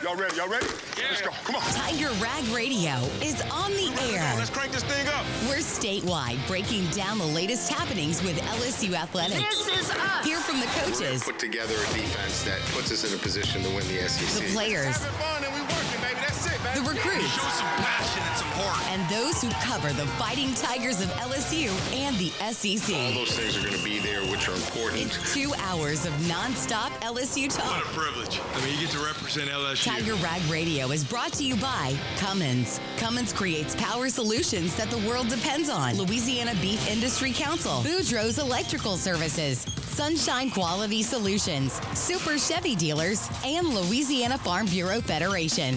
Y'all ready? Yeah. Let's go. Come on. Tiger Rag Radio is on the air. Let's crank this thing up. We're statewide, breaking down the latest happenings with LSU athletics. This is us. Hear from the coaches, Put together a defense that puts us in a position to win the SEC. the players, Having fun and we working, baby. That's it, man. the recruits, Show some passion and some heart. and those who cover the Fighting Tigers of LSU and the All SEC. those things are going to be there, which are important. It's 2 hours of nonstop LSU What talk. a privilege. I mean, you get to represent LSU. Tiger Rag Radio is brought to you by Cummins. Cummins creates power solutions that the world depends on. Louisiana Beef Industry Council. Boudreaux's Electrical Services. Sunshine Quality Solutions. Super Chevy Dealers. And Louisiana Farm Bureau Federation.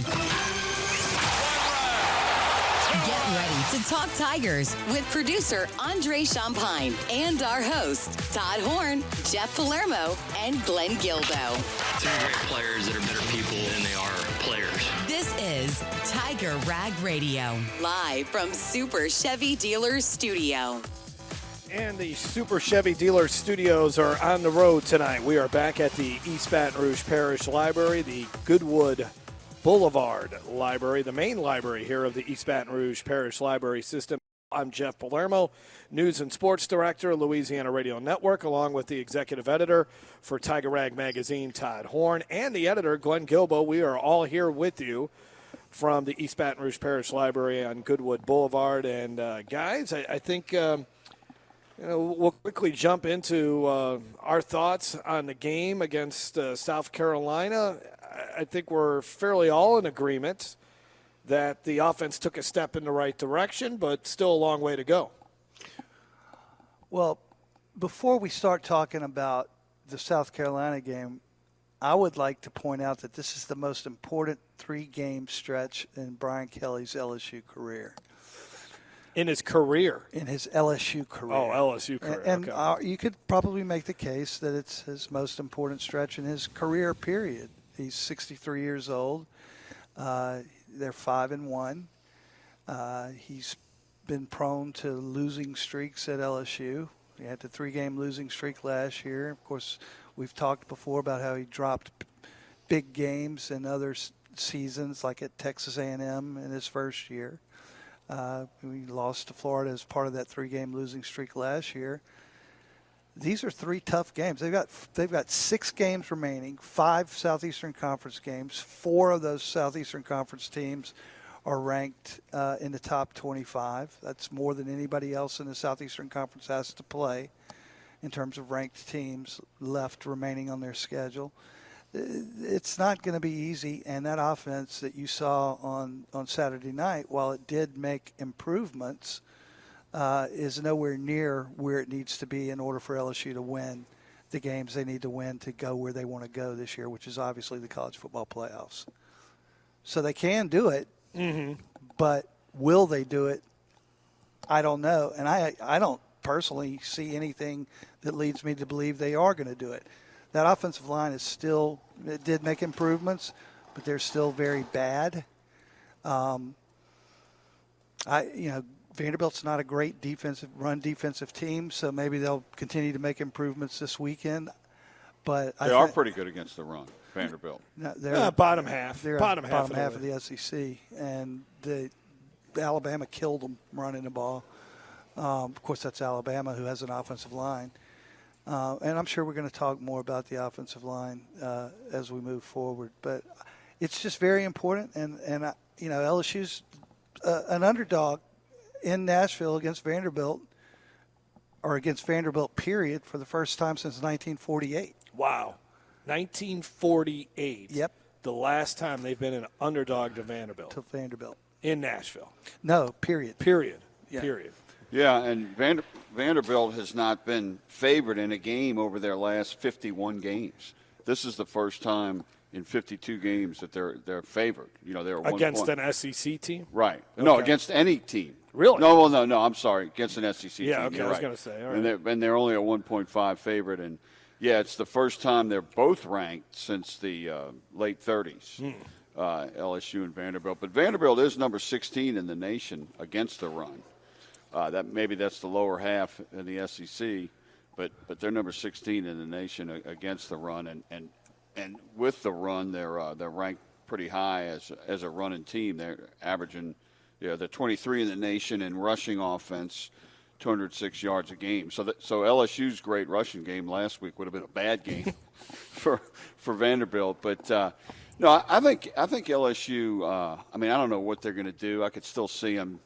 Get ready to talk Tigers with producer Andre Champagne and our hosts Todd Horne, Jeff Palermo, and Glenn Guilbeau. Three great players that are better people than they are players. This is Tiger Rag Radio, live from Super Chevy Dealers Studio. And the Super Chevy Dealers Studios are on the road tonight. We are back at the East Baton Rouge Parish Library, the Goodwood Boulevard Library, the main library here of the East Baton Rouge Parish Library System. I'm Jeff Palermo, News and Sports Director, Louisiana Radio Network, along with the Executive Editor for Tiger Rag Magazine, Todd Horne, and the Editor, Glenn Guilbeau. We are all here with you from the East Baton Rouge Parish Library on Goodwood Boulevard. And, guys, I think we'll quickly jump into our thoughts on the game against South Carolina. I think we're fairly all in agreement that the offense took a step in the right direction, but still a long way to go. Well, before we start talking about the South Carolina game, I would like to point out that this is the most important three-game stretch in Brian Kelly's LSU career. In his career? In his LSU career. Oh, LSU career. And okay. You could probably make the case that it's his most important stretch in his career, period. He's 63 years old. They're 5-1. He's been prone to losing streaks at LSU. He had the three-game losing streak last year. Of course, we've talked before about how he dropped big games in other seasons, like at Texas A&M in his first year. We lost to Florida as part of that three-game losing streak last year. These are three tough games. They've got 6 games remaining, 5 Southeastern Conference games. 4 of those Southeastern Conference teams are ranked in the top 25. That's more than anybody else in the Southeastern Conference has to play in terms of ranked teams left remaining on their schedule. It's not going to be easy, and that offense that you saw on Saturday night, while it did make improvements, is nowhere near where it needs to be in order for LSU to win the games they need to win to go where they want to go this year, which is obviously the college football playoffs. So they can do it, but will they do it? I don't know. And I don't personally see anything that leads me to believe they are going to do it. That offensive line is still – it did make improvements, but they're still very bad. Vanderbilt's not a great run defensive team, so maybe they'll continue to make improvements this weekend. But they are pretty good against the run, Vanderbilt. No, they're bottom half. They're bottom half of the SEC, and the Alabama killed them running the ball. Of course, that's Alabama, who has an offensive line. And I'm sure we're going to talk more about the offensive line as we move forward. But it's just very important. And LSU's an underdog in Nashville against Vanderbilt, or against Vanderbilt, period, for the first time since 1948. Wow. 1948. Yep. The last time they've been an underdog to Vanderbilt. To Vanderbilt. In Nashville. No, period. Yeah. Period. Yeah, and Vanderbilt has not been favored in a game over their last 51 games. This is the first time in 52 games that they're favored. They're against an SEC team? Right. Okay. No, against any team. Really? No, I'm sorry. Against an SEC team. Yeah, okay, You're I was right. going to say. All right. And they're only a 1.5 favorite. And, yeah, it's the first time they're both ranked since the late 30s, LSU and Vanderbilt. But Vanderbilt is number 16 in the nation against the run. That's the lower half in the SEC, but they're number 16 in the nation against the run, and with the run they're ranked pretty high as a running team. They're averaging, they're 23 in the nation in rushing offense, 206 yards a game. So LSU's great rushing game last week would have been a bad game for Vanderbilt. But no, I think LSU. I mean, I don't know what they're going to do. I could still see them,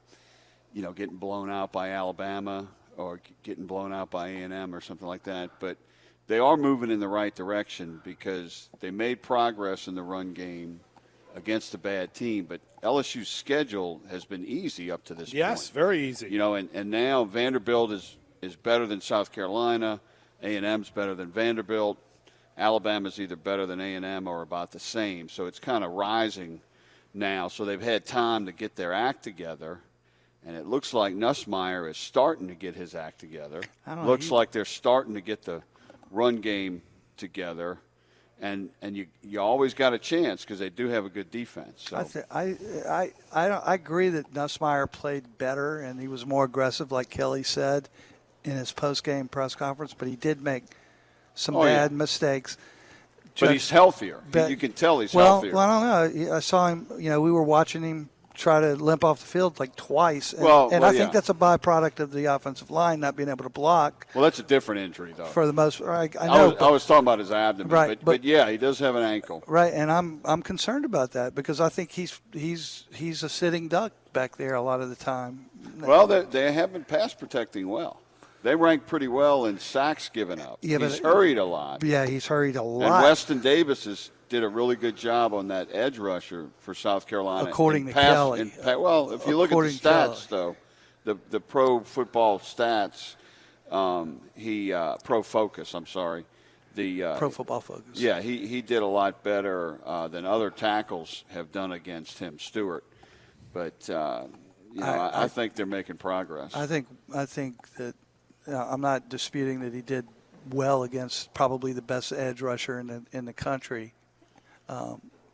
getting blown out by Alabama or getting blown out by A&M or something like that. But they are moving in the right direction because they made progress in the run game against a bad team. But LSU's schedule has been easy up to this point. Yes, very easy. And now Vanderbilt is better than South Carolina. A&M's better than Vanderbilt. Alabama's either better than A&M or about the same. So it's kind of rising now. So they've had time to get their act together. And it looks like Nussmeier is starting to get his act together. Looks like they're starting to get the run game together. And you always got a chance because they do have a good defense. So. I agree that Nussmeier played better and he was more aggressive, like Kelly said in his post-game press conference, but he did make some bad mistakes. But he's healthier. You can tell he's healthier. Well, I don't know. I saw him, we were watching him try to limp off the field like twice. And, I think that's a byproduct of the offensive line not being able to block. Well, that's a different injury, though. For the most part. I know. I was talking about his abdomen. Right, but yeah, he does have an ankle. Right, and I'm concerned about that because I think he's a sitting duck back there a lot of the time. Well, they have been pass protecting well. They rank pretty well in sacks given up. Yeah, he's hurried a lot. Yeah, he's hurried a lot. And Weston Davis did a really good job on that edge rusher for South Carolina. According to Kelly. Well, if you look at the stats, though, the pro football stats, Pro Focus, I'm sorry. Pro Football Focus. Yeah, he did a lot better than other tackles have done against him, Stewart. But, I think they're making progress. I think that I'm not disputing that he did well against probably the best edge rusher in the country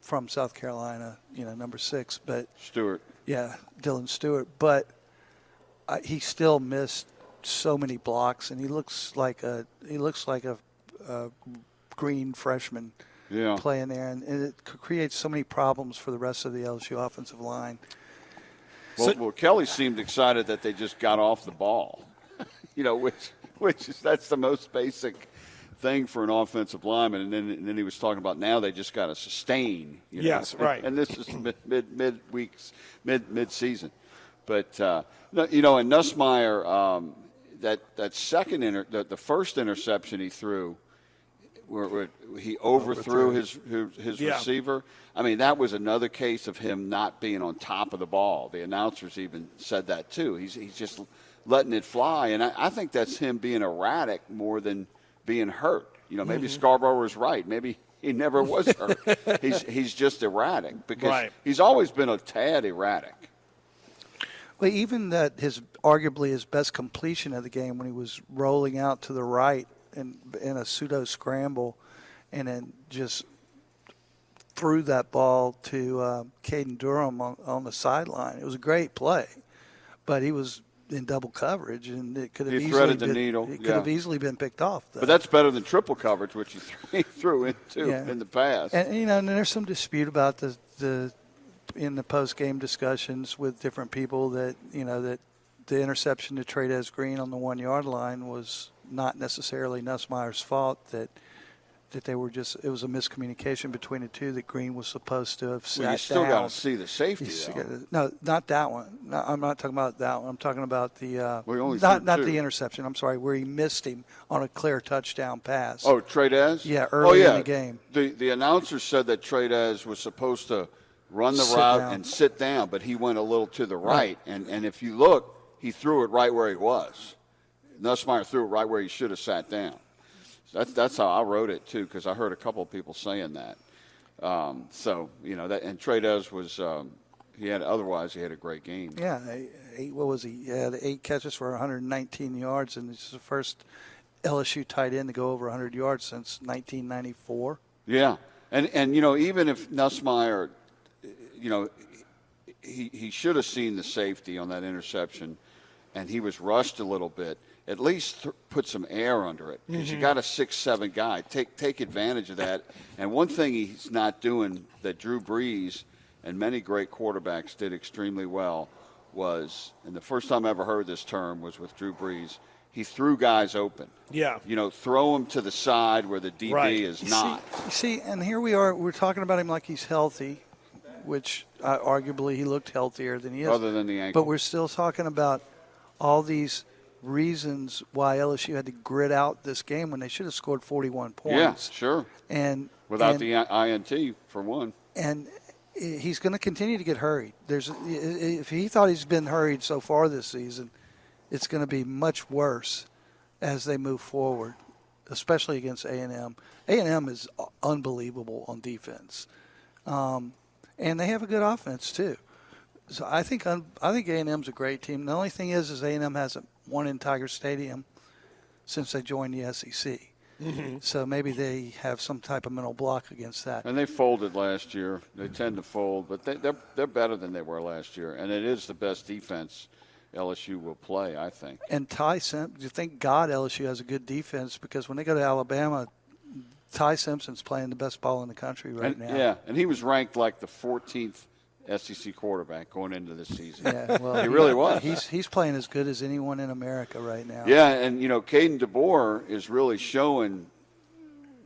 from South Carolina, number 6. But Stewart. Yeah, Dylan Stewart. But he still missed so many blocks, and he looks like a green freshman playing there, and it creates so many problems for the rest of the LSU offensive line. Well, Kelly seemed excited that they just got off the ball. Which is that's the most basic thing for an offensive lineman. And then he was talking about now they just got to sustain. Yes, right. And this is mid-season. But and Nussmeier, that second the first interception he threw, where he overthrew his receiver. I mean, that was another case of him not being on top of the ball. The announcers even said that too. He's just letting it fly, and I think that's him being erratic more than being hurt. Maybe Scarborough was right. Maybe he never was hurt. He's just erratic because he's always been a tad erratic. Well, even that arguably his best completion of the game when he was rolling out to the right in a pseudo scramble, and then just threw that ball to Caden Durham on the sideline. It was a great play, but he was in double coverage, and it could have easily been picked off. Though. But that's better than triple coverage, which he threw into in the past. And and there's some dispute about the in the post game discussions with different people that that the interception to Trey'Dez Green on the 1 yard line was not necessarily Nussmeier's fault. That they were it was a miscommunication between the two, that Green was supposed to have sat down. You still got to see the safety, No, not that one. No, I'm not talking about that one. I'm talking about the not the interception. I'm sorry, where he missed him on a clear touchdown pass. Oh, Trey'Dez? Yeah, early in the game. The announcer said that Trey'Dez was supposed to run the route and sit down, but he went a little to the right. And if you look, he threw it right where he was. Nussmeier threw it right where he should have sat down. That's how I wrote it too, because I heard a couple of people saying that. That, and Trey'Dez was he had a great game. Yeah, what was he? He had 8 catches for 119 yards, and it's the first LSU tight end to go over 100 yards since 1994. Yeah, and even if Nussmeier, he should have seen the safety on that interception, and he was rushed a little bit. at least put some air under it, because you got a 6'7" guy. Take advantage of that. And one thing he's not doing that Drew Brees and many great quarterbacks did extremely well was, and the first time I ever heard this term was with Drew Brees, he threw guys open. Yeah. Throw them to the side where the DB is not. See, and here we are. We're talking about him like he's healthy, which arguably he looked healthier than he is. Other than the ankle. But we're still talking about all these reasons why LSU had to grit out this game when they should have scored 41 points. Yeah, sure. And without the INT, for one. And he's going to continue to get hurried. If he thought he's been hurried so far this season, it's going to be much worse as they move forward, especially against A&M. A&M is unbelievable on defense, and they have a good offense too. So I think A&M's a great team. The only thing is A&M hasn't won in Tiger Stadium since they joined the SEC. Mm-hmm. So maybe they have some type of mental block against that. And they folded last year. They tend to fold, but they're better than they were last year. And it is the best defense LSU will play, I think. And thank God LSU has a good defense, because when they go to Alabama, Ty Simpson's playing the best ball in the country now. Yeah, and he was ranked like the 14th SEC quarterback going into this season. Yeah, well, he really was. He's playing as good as anyone in America right now. Yeah, and Caden DeBoer is really showing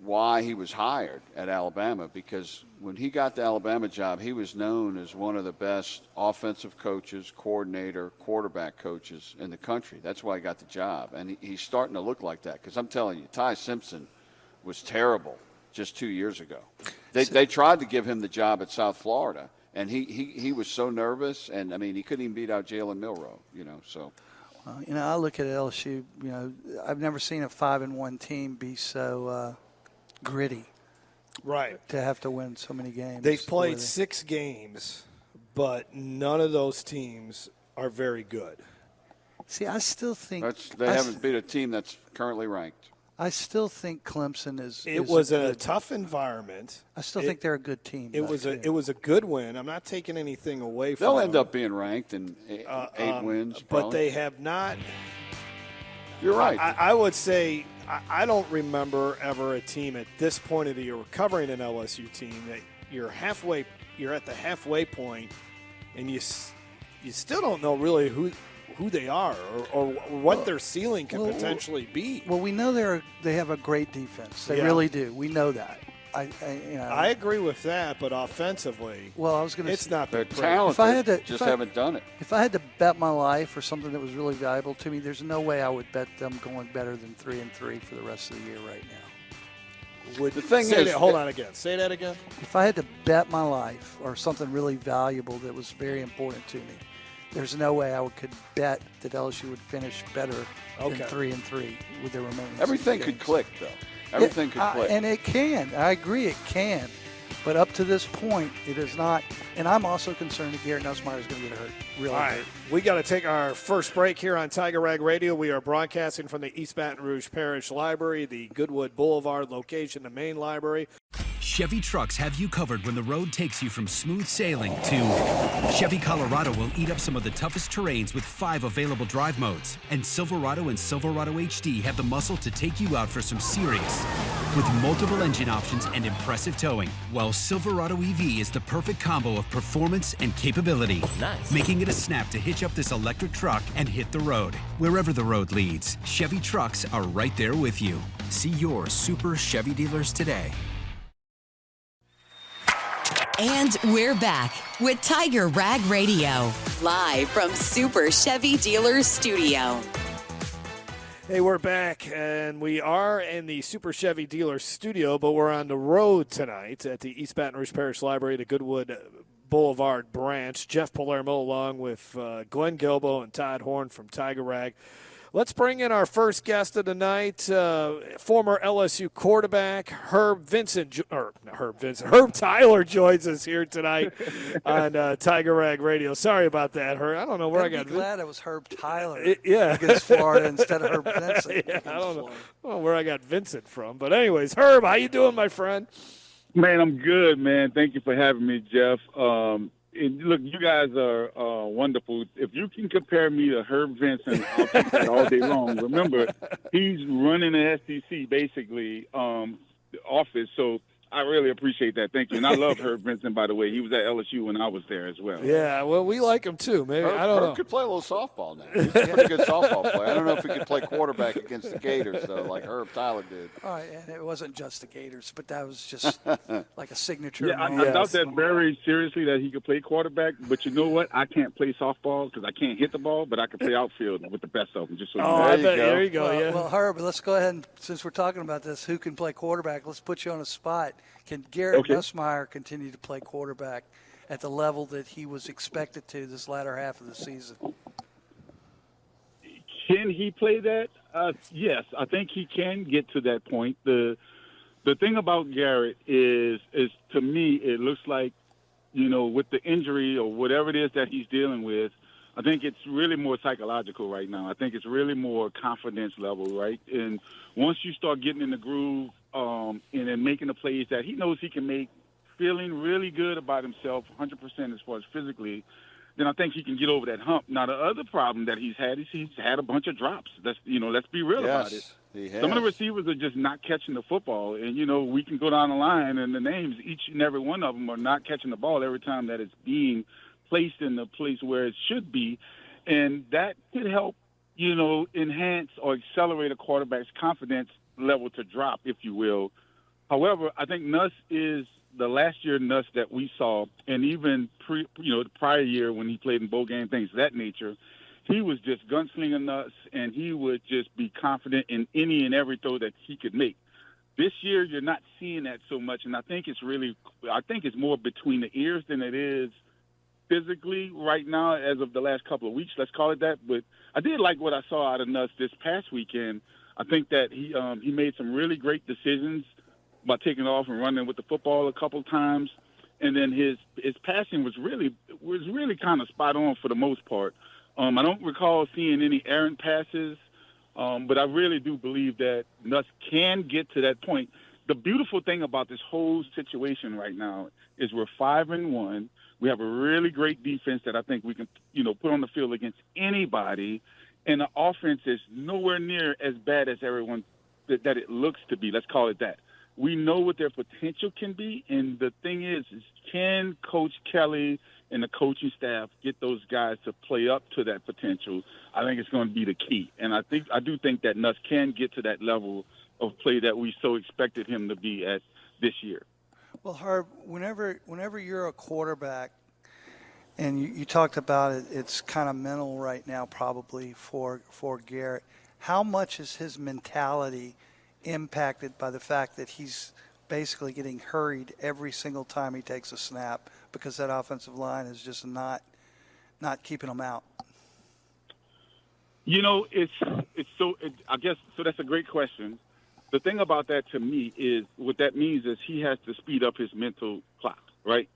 why he was hired at Alabama, because when he got the Alabama job, he was known as one of the best offensive coaches, coordinator, quarterback coaches in the country. That's why he got the job, and he's starting to look like that. Because I'm telling you, Ty Simpson was terrible just 2 years ago. They tried to give him the job at South Florida, and he was so nervous, and I mean, he couldn't even beat out Jalen Milroe, so. I look at LSU, I've never seen a 5-1 team be so gritty. Right. To have to win so many games. They've played 6 games, but none of those teams are very good. See, I still think they haven't beat a team that's currently ranked. I still think Clemson is. It was a tough environment. I still think they're a good team. It was a good win. I'm not taking anything away from them. They'll end up being ranked in 8 wins. But they have not. You're right. I would say I don't remember ever a team at this point of the year covering an LSU team that you're at the halfway point, and you still don't know really who they are or what their ceiling can potentially be. Well, we know they have a great defense. They really do. We know that. I agree with that, but offensively, well, I was going to. It's not they're talented. Haven't done it. If I had to bet my life for something that was really valuable to me, there's no way I would bet them going better than 3-3 for the rest of the year right now. The thing is, hold on again. Say that again. If I had to bet my life or something really valuable that was very important to me, there's no way I could bet that LSU would finish better than 3-3 with their remaining. Everything could click, though. Everything could click. And it can. I agree it can. But up to this point, it is not. And I'm also concerned that Garrett Nussmeier is going to get hurt. Really. All right. We got to take our first break here on Tiger Rag Radio. We are broadcasting from the East Baton Rouge Parish Library, the Goodwood Boulevard location, the main library. Chevy trucks have you covered when the road takes you from smooth sailing to Chevy Colorado will eat up some of the toughest terrains with 5 available drive modes. And Silverado and Silverado HD have the muscle to take you out for some serious with multiple engine options and impressive towing. While Silverado EV is the perfect combo of performance and capability, making it a snap to hitch up this electric truck and hit the road. Wherever the road leads, Chevy trucks are right there with you. See your Super Chevy dealers today. And we're back with Tiger Rag Radio, live from Super Chevy Dealers Studio. Hey, we're back, and we are in the Super Chevy Dealers Studio, but we're on the road tonight at the East Baton Rouge Parish Library, the Goodwood Boulevard branch. Jeff Palermo along with Glenn Guilbeau and Todd Horne from Tiger Rag. Let's bring in our first guest of the night, former LSU quarterback Herb Tyler joins us here tonight on Tiger Rag Radio. Sorry about that, Herb. I don't know where I got. Glad it was Herb Tyler against Florida instead of Herb Vincent. I don't know where I got Vincent from, but anyways, Herb, how you doing, my friend? Man, I'm good, man. Thank you for having me, Jeff. look, you guys are wonderful. If you can compare me to Herb Vincent, I'll take that all day long. Remember, he's running the SEC basically office, so I really appreciate that. Thank you. And I love Herb Vincent, by the way. He was at LSU when I was there as well. Yeah, well, we like him too. Maybe I don't know. Herb could play a little softball now. He's a pretty good softball player. I don't know if he could play quarterback against the Gators, though, like Herb Tyler did. All right, and it wasn't just the Gators, but that was just like a signature. Yeah, I doubt that very seriously that he could play quarterback. But you know what? I can't play softball because I can't hit the ball, but I can play outfield with the best of them. Just so you know. There you go. Well, Herb, let's go ahead and, since we're talking about this, who can play quarterback? Let's put you on a spot. Can Garrett Nussmeier continue to play quarterback at the level that he was expected to this latter half of the season? Can he play that? Yes, I think he can get to that point. The thing about Garrett is to me, it looks like, with the injury or whatever it is that he's dealing with, I think it's really more psychological right now. I think it's really more confidence level, right? And once you start getting in the groove and then making the plays that he knows he can make, feeling really good about himself 100% as far as physically, then I think he can get over that hump. Now, the other problem that he's had is he's had a bunch of drops. Let's be real about it. Some of the receivers are just not catching the football. And, we can go down the line, and the names, each and every one of them are not catching the ball every time that it's being placed in the place where it should be. And that could help, enhance or accelerate a quarterback's confidence level to drop, if you will. However, I think Nuss is the last year Nuss that we saw, and even the prior year when he played in bowl game, things of that nature, he was just gunslinging Nuss, and he would just be confident in any and every throw that he could make. This year, you're not seeing that so much, and I think it's more between the ears than it is physically right now as of the last couple of weeks, let's call it that. But I did like what I saw out of Nuss this past weekend. I think that he made some really great decisions by taking off and running with the football a couple times, and then his passing was really kind of spot on for the most part. I don't recall seeing any errant passes, but I really do believe that Nuss can get to that point. The beautiful thing about this whole situation right now is we're 5-1. We have a really great defense that I think we can, put on the field against anybody, and the offense is nowhere near as bad as everyone that it looks to be. Let's call it that. We know what their potential can be, and the thing is can Coach Kelly and the coaching staff get those guys to play up to that potential? I think it's going to be the key, and I do think that Nuss can get to that level of play that we so expected him to be at this year. Well, Herb, whenever you're a quarterback, and you talked about it, it's kind of mental right now probably for Garrett. How much is his mentality impacted by the fact that he's basically getting hurried every single time he takes a snap because that offensive line is just not keeping him out? I guess that's a great question. The thing about that to me is what that means is he has to speed up his mental clock, right?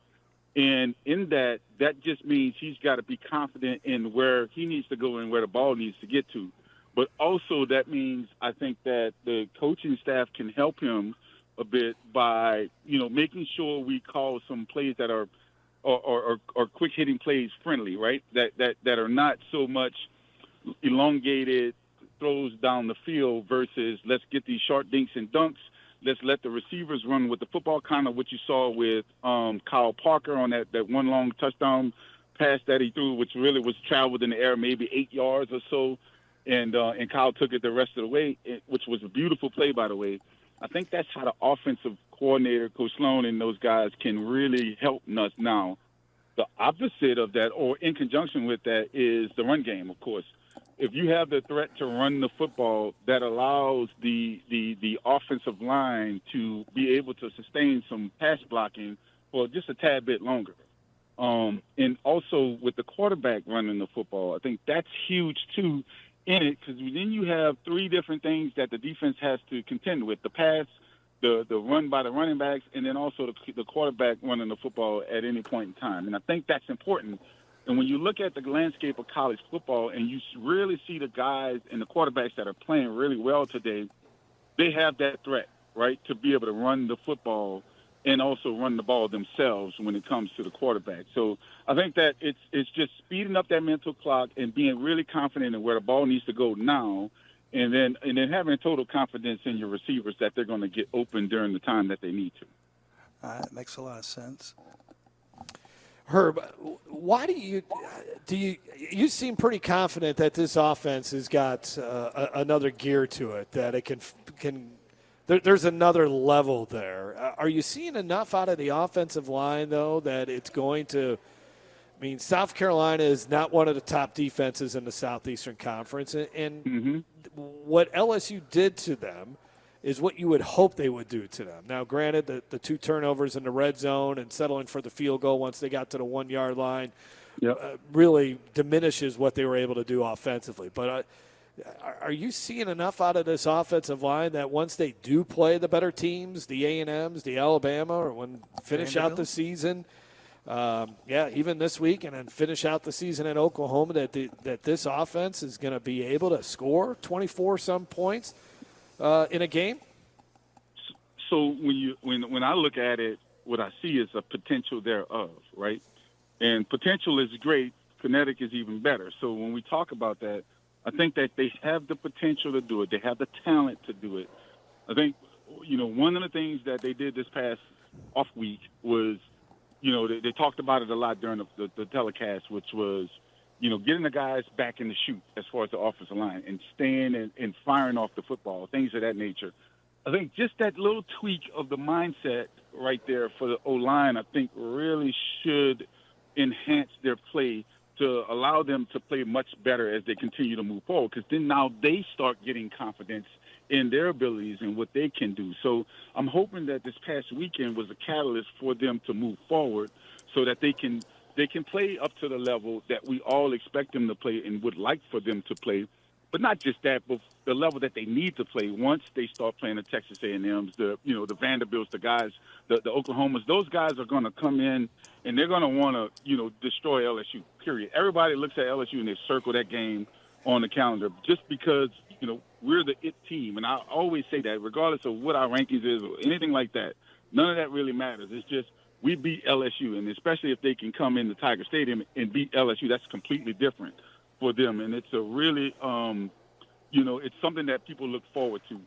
And in that just means he's got to be confident in where he needs to go and where the ball needs to get to. But also that means I think that the coaching staff can help him a bit by, making sure we call some plays that are quick hitting plays friendly, right? That are not so much elongated throws down the field versus let's get these short dinks and dunks. Let's let the receivers run with the football, kind of what you saw with Kyle Parker on that one long touchdown pass that he threw, which really was traveled in the air maybe 8 yards or so. And Kyle took it the rest of the way, which was a beautiful play, by the way. I think that's how the offensive coordinator, Coach Sloan, and those guys can really help Nuss. Now, the opposite of that, or in conjunction with that, is the run game, of course. If you have the threat to run the football, that allows the offensive line to be able to sustain some pass blocking for just a tad bit longer. And also with the quarterback running the football, I think that's huge too in it, because then you have three different things that the defense has to contend with: the pass, the run by the running backs, and then also the quarterback running the football at any point in time. And I think that's important. And when you look at the landscape of college football and you really see the guys and the quarterbacks that are playing really well today, they have that threat, right, to be able to run the football and also run the ball themselves when it comes to the quarterback. So I think that it's just speeding up that mental clock and being really confident in where the ball needs to go now, and then having total confidence in your receivers that they're going to get open during the time that they need to. That makes a lot of sense. Herb, why do you seem pretty confident that this offense has got another gear to it, that it can there's another level there. Are you seeing enough out of the offensive line, though, that it's going to – I mean, South Carolina is not one of the top defenses in the Southeastern Conference, and what LSU did to them is what you would hope they would do to them. Now, granted, the 2 turnovers in the red zone and settling for the field goal once they got to the 1-yard line really diminishes what they were able to do offensively. But are you seeing enough out of this offensive line that once they do play the better teams, the A&Ms, the Alabama, or when finish out the season, even this week, and then finish out the season in Oklahoma, that this offense is going to be able to score 24-some points in a game? So when I look at it, what I see is a potential thereof, right? And potential is great. Kinetic is even better. So when we talk about that, I think that they have the potential to do it. They have the talent to do it. I think, one of the things that they did this past off week was, they talked about it a lot during the telecast, which was, getting the guys back in the chute as far as the offensive line and staying and firing off the football, things of that nature. I think just that little tweak of the mindset right there for the O-line, I think really should enhance their play to allow them to play much better as they continue to move forward, because then now they start getting confidence in their abilities and what they can do. So I'm hoping that this past weekend was a catalyst for them to move forward so that they can play up to the level that we all expect them to play and would like for them to play. But not just that, but the level that they need to play once they start playing the Texas A&Ms, the Vanderbilts, the guys, the Oklahomas. Those guys are going to come in and they're going to want to, destroy LSU, period. Everybody looks at LSU and they circle that game on the calendar just because, we're the it team. And I always say that regardless of what our rankings is or anything like that, none of that really matters. It's just we beat LSU, and especially if they can come into Tiger Stadium and beat LSU, that's completely different for them. And it's a really, it's something that people look forward to.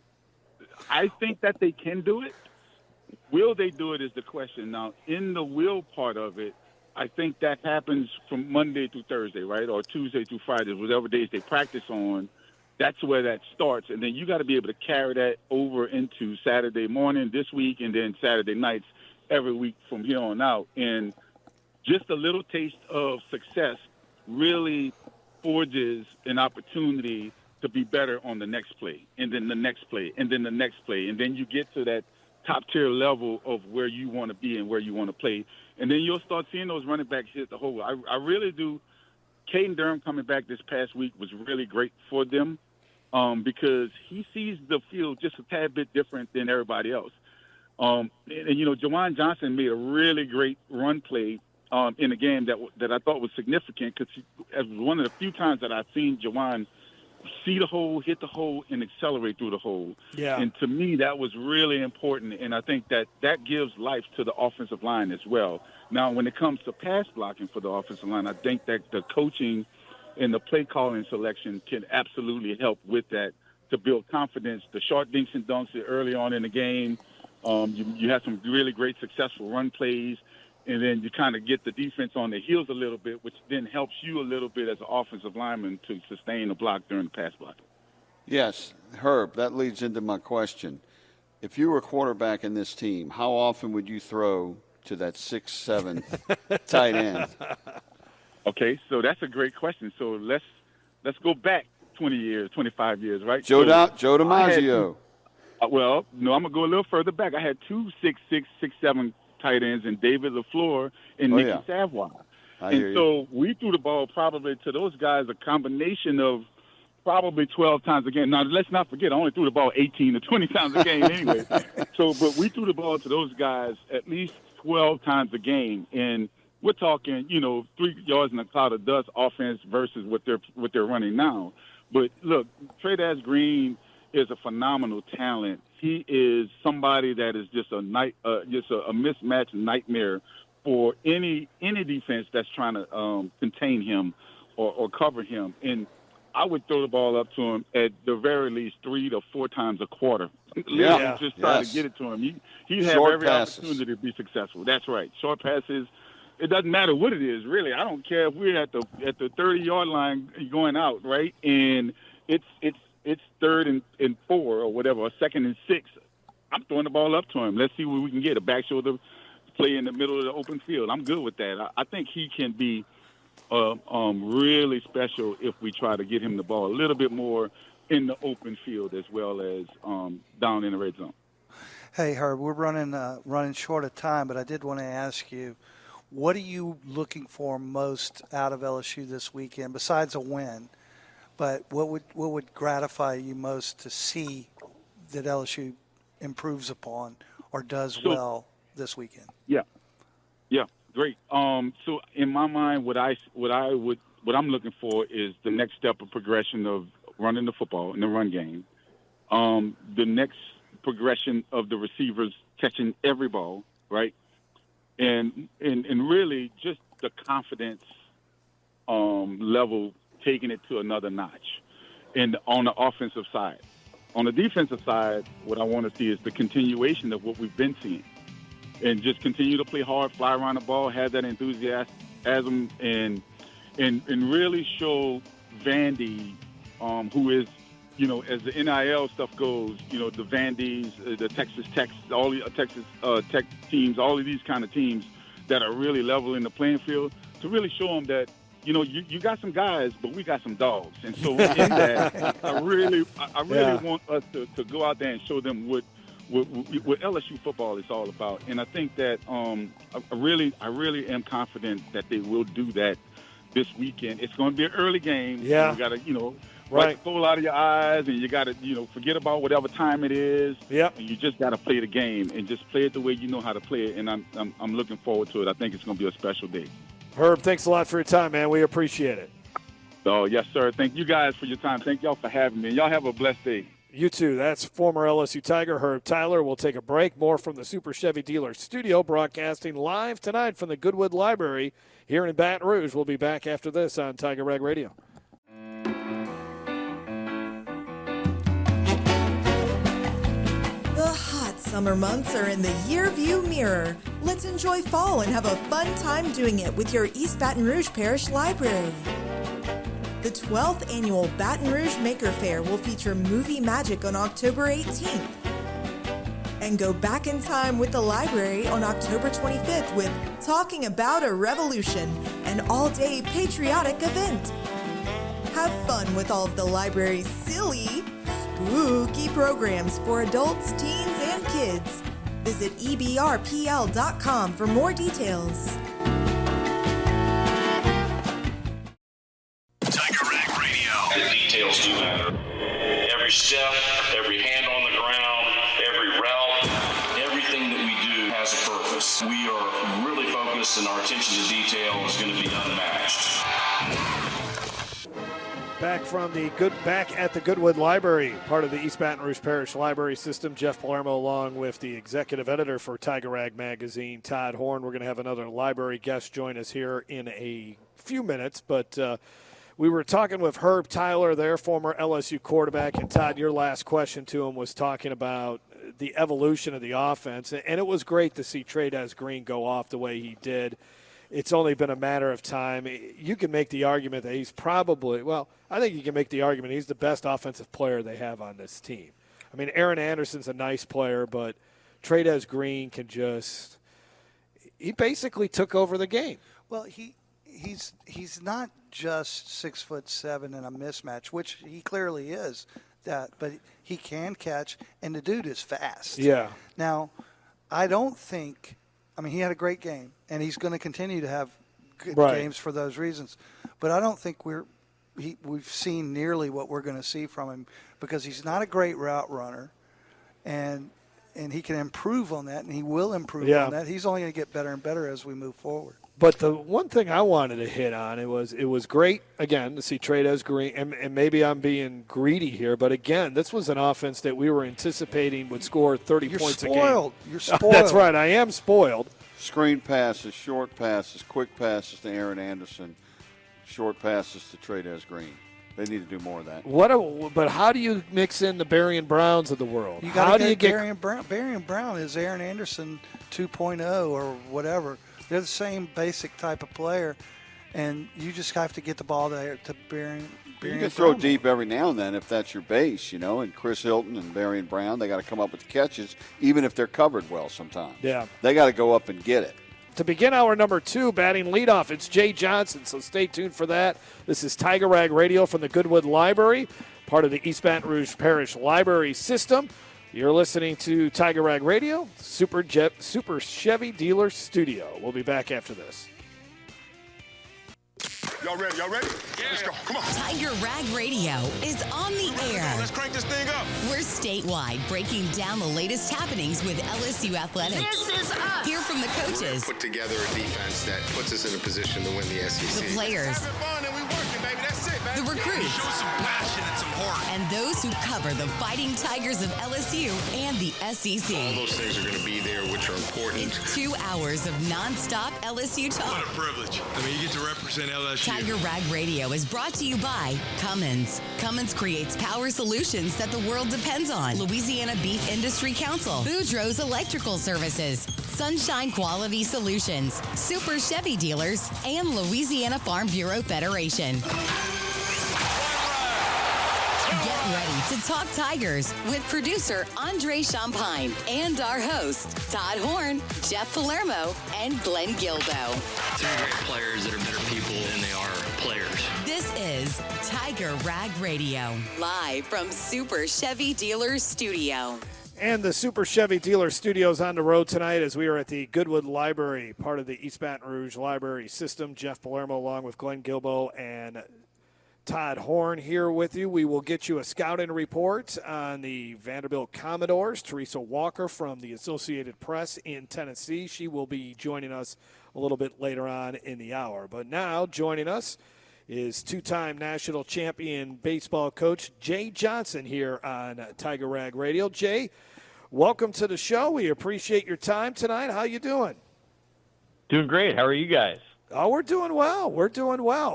I think that they can do it. Will they do it is the question. Now, in the will part of it, I think that happens from Monday through Thursday, right, or Tuesday through Friday, whatever days they practice on. That's where that starts. And then you got to be able to carry that over into Saturday morning this week and then Saturday nights every week from here on out. And just a little taste of success really forges an opportunity to be better on the next play, and then the next play, and then the next play. And then you get to that top-tier level of where you want to be and where you want to play. And then you'll start seeing those running backs hit the hole. I really do. Caden Durham coming back this past week was really great for them because he sees the field just a tad bit different than everybody else. Jawan Johnson made a really great run play in a game that I thought was significant because it was one of the few times that I've seen Jawan see the hole, hit the hole, and accelerate through the hole. Yeah. And to me, that was really important, and I think that gives life to the offensive line as well. Now, when it comes to pass blocking for the offensive line, I think that the coaching and the play calling selection can absolutely help with that to build confidence. The short dinks and dunks early on in the game, you have some really great successful run plays, and then you kind of get the defense on their heels a little bit, which then helps you a little bit as an offensive lineman to sustain the block during the pass blocking. Yes, Herb, that leads into my question. If you were quarterback in this team, how often would you throw to that 6'7" tight end? Okay, so that's a great question. So let's go back 20 years, 25 years, right? Joe DiMaggio. Well, no, I'm going to go a little further back. I had 2 6'6", 6'7" tight ends, and David LaFleur and Nicky Savoy. So we threw the ball probably to those guys a combination of probably 12 times a game. Now, let's not forget, I only threw the ball 18 to 20 times a game anyway. But we threw the ball to those guys at least 12 times a game. And we're talking, 3 yards in a cloud of dust offense versus what they're running now. But look, Trey Green is a phenomenal talent. He is somebody that is just a mismatched nightmare for any defense that's trying to contain him or cover him. And I would throw the ball up to him at the very least 3 to 4 times a quarter. Just try to get it to him. He have every opportunity to be successful. That's right. Short passes. It doesn't matter what it is, really. I don't care if we're at the 30-yard line going out, right? And it's 3rd and 4 or whatever, or 2nd and 6. I'm throwing the ball up to him. Let's see what we can get. A back shoulder play in the middle of the open field. I'm good with that. I think he can be really special if we try to get him the ball a little bit more in the open field as well as down in the red zone. Hey, Herb, we're running short of time, but I did want to ask you, what are you looking for most out of LSU this weekend, besides a win? But what would gratify you most to see that LSU improves upon or does well this weekend? Yeah, great. So in my mind, what I'm looking for is the next step of progression of running the football in the run game. The next progression of the receivers catching every ball, right? And really just the confidence level, taking it to another notch. And on the offensive side. On the defensive side, what I want to see is the continuation of what we've been seeing. And just continue to play hard, fly around the ball, have that enthusiasm, and really show Vandy, who is, as the NIL stuff goes, the Vandys, the Texas Techs, all the Texas Tech teams, all of these kind of teams that are really leveling the playing field, to really show them that, you got some guys, but we got some dogs. And so in that, I really want us to go out there and show them what LSU football is all about. And I think that I really am confident that they will do that this weekend. It's going to be an early game. Yeah. You got to, wipe the coal out of your eyes, and you got to, forget about whatever time it is. Yep. And you just got to play the game and just play it the way you know how to play it. And I'm looking forward to it. I think it's going to be a special day. Herb, thanks a lot for your time, man. We appreciate it. Oh, yes, sir. Thank you guys for your time. Thank y'all for having me. And y'all have a blessed day. You too. That's former LSU Tiger Herb Tyler. We'll take a break. More from the Super Chevy Dealers Studio, broadcasting live tonight from the Goodwood Library here in Baton Rouge. We'll be back after this on Tiger Rag Radio. The hot summer months are in the rearview mirror. Let's enjoy fall and have a fun time doing it with your East Baton Rouge Parish Library. The 12th annual Baton Rouge Maker Fair will feature movie magic on October 18th. And go back in time with the library on October 25th with Talking About a Revolution, an all-day patriotic event. Have fun with all of the library's silly, spooky programs for adults, teens, and kids. Visit ebrpl.com for more details. The details do matter. Every step, every hand on the ground, every route, everything that we do has a purpose. We are really focused, and our attention to detail is going to be unmatched. Back at the Goodwood Library, part of the East Baton Rouge Parish Library System. Jeff Palermo, along with the executive editor for Tiger Rag Magazine, Todd Horne. We're going to have another library guest join us here in a few minutes, but we were talking with Herb Tyler, their former LSU quarterback, and Todd, your last question to him was talking about the evolution of the offense, and it was great to see Trey'Dez Green go off the way he did. It's only been a matter of time. You can make the argument that he's probably, I think you can make the argument he's the best offensive player they have on this team. I mean, Aaron Anderson's a nice player, but Trey'Dez Green can he basically took over the game. Well, he's not just 6'7" and a mismatch, which he clearly is, but he can catch, and the dude is fast. Yeah. Now, I don't think he had a great game, and he's going to continue to have good games for those reasons. But I don't think we've seen nearly what we're going to see from him, because he's not a great route runner, and he can improve on that, and he will improve on that. He's only going to get better and better as we move forward. But the one thing I wanted to hit on, it was great, again, to see Trades Green, and maybe I'm being greedy here, but again, this was an offense that we were anticipating would score 30 points a game. You're spoiled. That's right, I am spoiled. Screen passes, short passes, quick passes to Aaron Anderson, short passes to Trades Green. They need to do more of that. But how do you mix in the Berrien Browns of the world? You got to get Berrien Brown. Berrien Brown is Aaron Anderson 2.0 or whatever. They're the same basic type of player, and you just have to get the ball there to Berrien. You can throw deep every now and then if that's your base, and Chris Hilton and Berrien Brown, they got to come up with the catches, even if they're covered well sometimes. Yeah. They got to go up and get it. To begin hour number 2, batting leadoff, it's Jay Johnson, so stay tuned for that. This is Tiger Rag Radio from the Goodwood Library, part of the East Baton Rouge Parish Library System. You're listening to Tiger Rag Radio, Super Chevy Dealers Studio. We'll be back after this. Y'all ready? Yeah. Let's go. Come on. Tiger Rag Radio is on the air. Let's crank this thing up. We're statewide, breaking down the latest happenings with LSU athletics. This is us. Hear from the coaches. Put together a defense that puts us in a position to win the SEC. The players. Having fun and we working, baby. That's it, baby. The recruits. Show some passion and some heart. And those who cover the Fighting Tigers of LSU and the SEC. All those things are going to be there, which are important. It's 2 hours of nonstop LSU talk. What a privilege. You get to represent LSU. Tiger Rag Radio is brought to you by Cummins. Cummins creates power solutions that the world depends on. Louisiana Beef Industry Council. Boudreaux's Electrical Services. Sunshine Quality Solutions. Super Chevy Dealers. And Louisiana Farm Bureau Federation. Get ready to talk Tigers with producer Andre Champagne and our hosts Todd Horne, Jeff Palermo, and Glenn Guilbeau. 3 great players that are better people than they are players. This is Tiger Rag Radio, live from Super Chevy Dealers Studio. And the Super Chevy Dealer Studios on the road tonight as we are at the Goodwood Library, part of the East Baton Rouge Library System. Jeff Palermo along with Glenn Guilbeau and Todd Horne here with you. We will get you a scouting report on the Vanderbilt Commodores. Teresa Walker from the Associated Press in Tennessee. She will be joining us a little bit later on in the hour. But now joining us is 2-time national champion baseball coach Jay Johnson here on Tiger Rag Radio. Jay, welcome to the show. We appreciate your time tonight. How you doing? Doing great. How are you guys? Oh, we're doing well.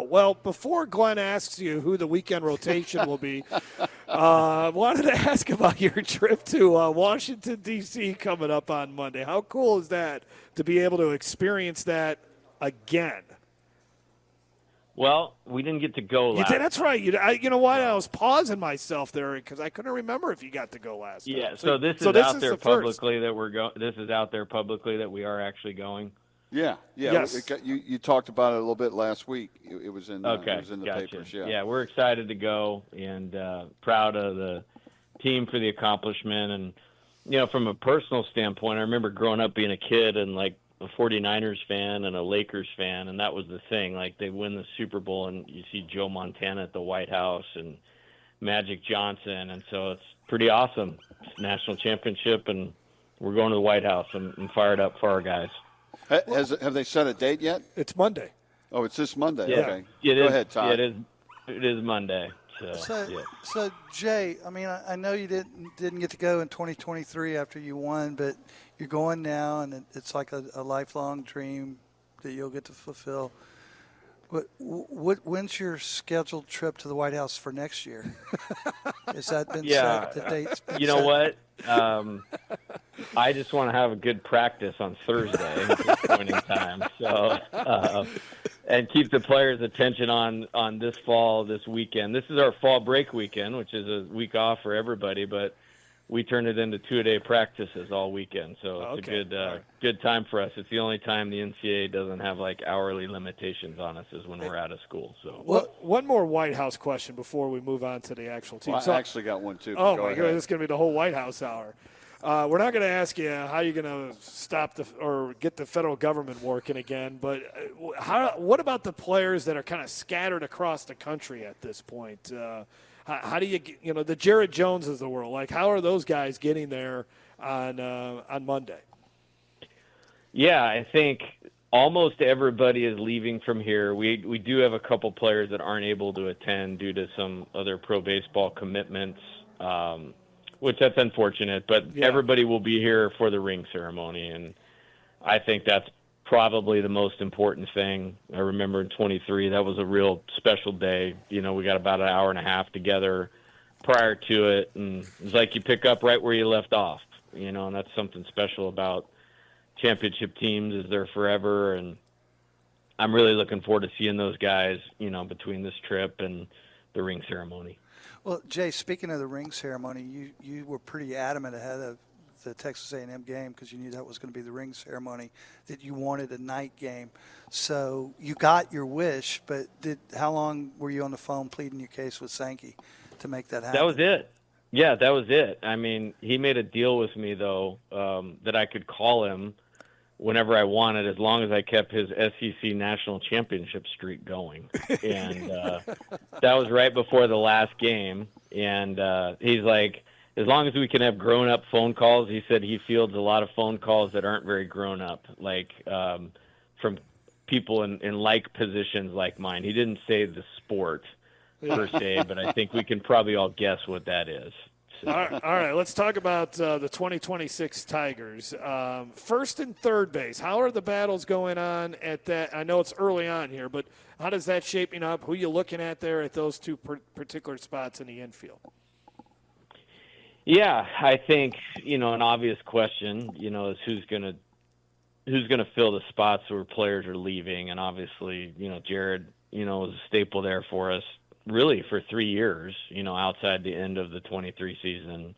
Well, before Glenn asks you who the weekend rotation will be, wanted to ask about your trip to Washington, D.C. coming up on Monday. How cool is that to be able to experience that again? Well, we didn't get to go last. You did, that's right. You know what? I was pausing myself there because I couldn't remember if you got to go last. Yeah, time. so this is out there publicly that we're going. This is out there publicly that we are actually going. Yeah. Yes. You talked about it a little bit last week. It was in the Gotcha. papers. Yeah, we're excited to go and proud of the team for the accomplishment. And, from a personal standpoint, I remember growing up being a kid and, like, a 49ers fan and a Lakers fan, and that was the thing. Like, they win the Super Bowl, and you see Joe Montana at the White House and Magic Johnson, and so it's pretty awesome. It's a national championship, and we're going to the White House. I'm fired up for our guys. Have they set a date yet? It's Monday. Oh, it's this Monday. Yeah. Okay. Go ahead, Todd. It is Monday. So Jay, I mean, I know you didn't get to go in 2023 after you won, but you're going now, and it's like a lifelong dream that you'll get to fulfill. When's your scheduled trip to the White House for next year? Has that been set? The date's been you know set? what? I just want to have a good practice on Thursday at this point in time. So, and keep the players' attention on this weekend. This is our fall break weekend, which is a week off for everybody, but we turn it into 2-a-day practices all weekend. So it's a good time for us. It's the only time the NCAA doesn't have like hourly limitations on us is when we're out of school. So one more White House question before we move on to the actual team. Well, I actually got one too. Oh my God, this is going to be the whole White House hour. We're not going to ask you how you're going to stop or get the federal government working again, but what about the players that are kind of scattered across the country at this point? How do you get, the Jared Jones of the world? Like, how are those guys getting there on Monday? Yeah, I think almost everybody is leaving from here. We do have a couple players that aren't able to attend due to some other pro baseball commitments, which that's unfortunate. But everybody will be here for the ring ceremony, and I think that's probably the most important thing. I remember in 23, that was a real special day. We got about an hour and a half together prior to it, and it's like you pick up right where you left off, and that's something special about championship teams, is they're forever. And I'm really looking forward to seeing those guys, between this trip and the ring ceremony. Well, Jay, speaking of the ring ceremony, you were pretty adamant ahead of the Texas A&M game, because you knew that was going to be the ring ceremony, that you wanted a night game. So you got your wish, but how long were you on the phone pleading your case with Sankey to make that happen? That was it. Yeah, that was it. I mean, he made a deal with me, though, that I could call him whenever I wanted, as long as I kept his SEC national championship streak going. And that was right before the last game. And he's like, as long as we can have grown-up phone calls, he said he fields a lot of phone calls that aren't very grown-up, like from people in like positions like mine. He didn't say the sport per se, but I think we can probably all guess what that is. So. All right, let's talk about the 2026 Tigers. First and third base, how are the battles going on at that? I know it's early on here, but how does that shaping up? Who are you looking at there at those two particular spots in the infield? Yeah, I think, an obvious question, is who's going to fill the spots where players are leaving. And obviously, Jared, was a staple there for us really for 3 years, outside the end of the 23 season,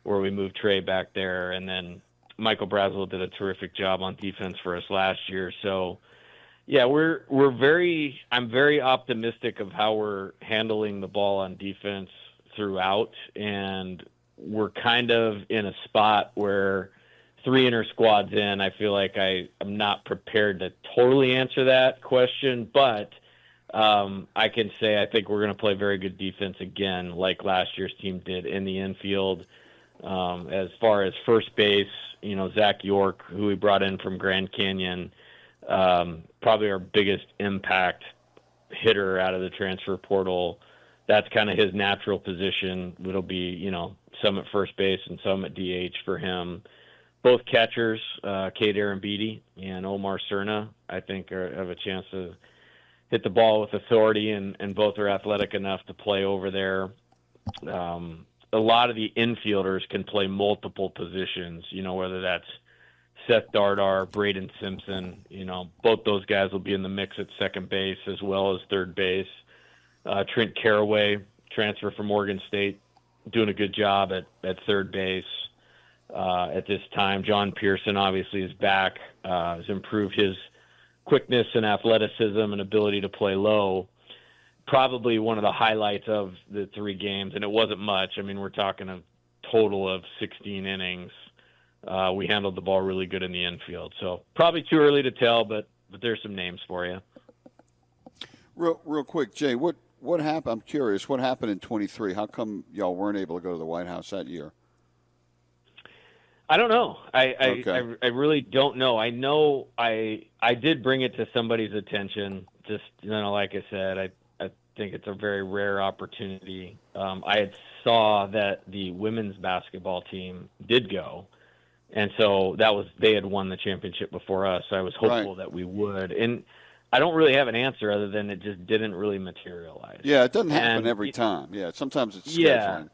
where we moved Trey back there. And then Michael Braswell did a terrific job on defense for us last year. So yeah, I'm very optimistic of how we're handling the ball on defense throughout. And we're kind of in a spot where 3 inter squads in, I feel like I'm not prepared to totally answer that question, but I can say I think we're going to play very good defense again, like last year's team did in the infield. As far as first base, Zach York, who we brought in from Grand Canyon, probably our biggest impact hitter out of the transfer portal. That's kind of his natural position. It'll be, some at first base and some at DH for him. Both catchers, Cade Arambidi and Omar Cerna, I think have a chance to hit the ball with authority, and both are athletic enough to play over there. A lot of the infielders can play multiple positions, whether that's Seth Dardar, Braden Simpson, both those guys will be in the mix at second base as well as third base. Trent Caraway, transfer from Oregon State, doing a good job at third base at this time. John Pearson obviously is back, has improved his quickness and athleticism and ability to play low. Probably one of the highlights of the 3 games, and it wasn't much. I mean, we're talking a total of 16 innings. We handled the ball really good in the infield. So probably too early to tell, but there's some names for you. Real quick, Jay, what happened? I'm curious. What happened in 23? How come y'all weren't able to go to the White House that year? I don't know. I really don't know. I know I did bring it to somebody's attention. Just, like I said, I think it's a very rare opportunity. I had saw that the women's basketball team did go, and so they had won the championship before us. So I was hopeful that we would. And I don't really have an answer other than it just didn't really materialize. Yeah, it doesn't happen every time. Yeah, sometimes it's scheduling.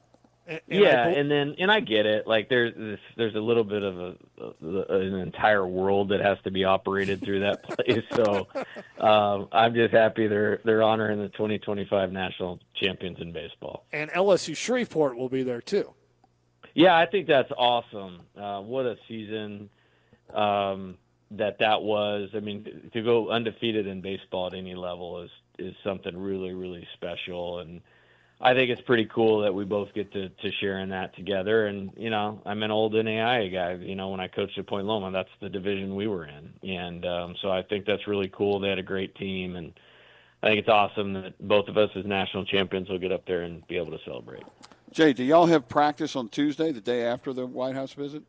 And I get it. Like there's a little bit of an entire world that has to be operated through that place. So I'm just happy they're honoring the 2025 national champions in baseball. And LSU Shreveport will be there too. Yeah, I think that's awesome. What a season that was. I mean, to go undefeated in baseball at any level is something really, really special. And I think it's pretty cool that we both get to share in that together. And, I'm an old NAIA guy. When I coached at Point Loma, that's the division we were in. And so I think that's really cool. They had a great team. And I think it's awesome that both of us as national champions will get up there and be able to celebrate. Jay, do y'all have practice on Tuesday, the day after the White House visit?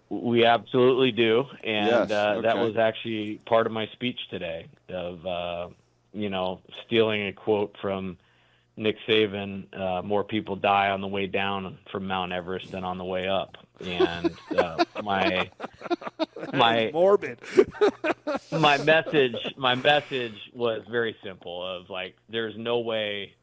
We absolutely do, and Yes, that okay. was actually part of my speech today of, stealing a quote from Nick Saban, more people die on the way down from Mount Everest than on the way up. And my morbid. my message was very simple of like, there's no way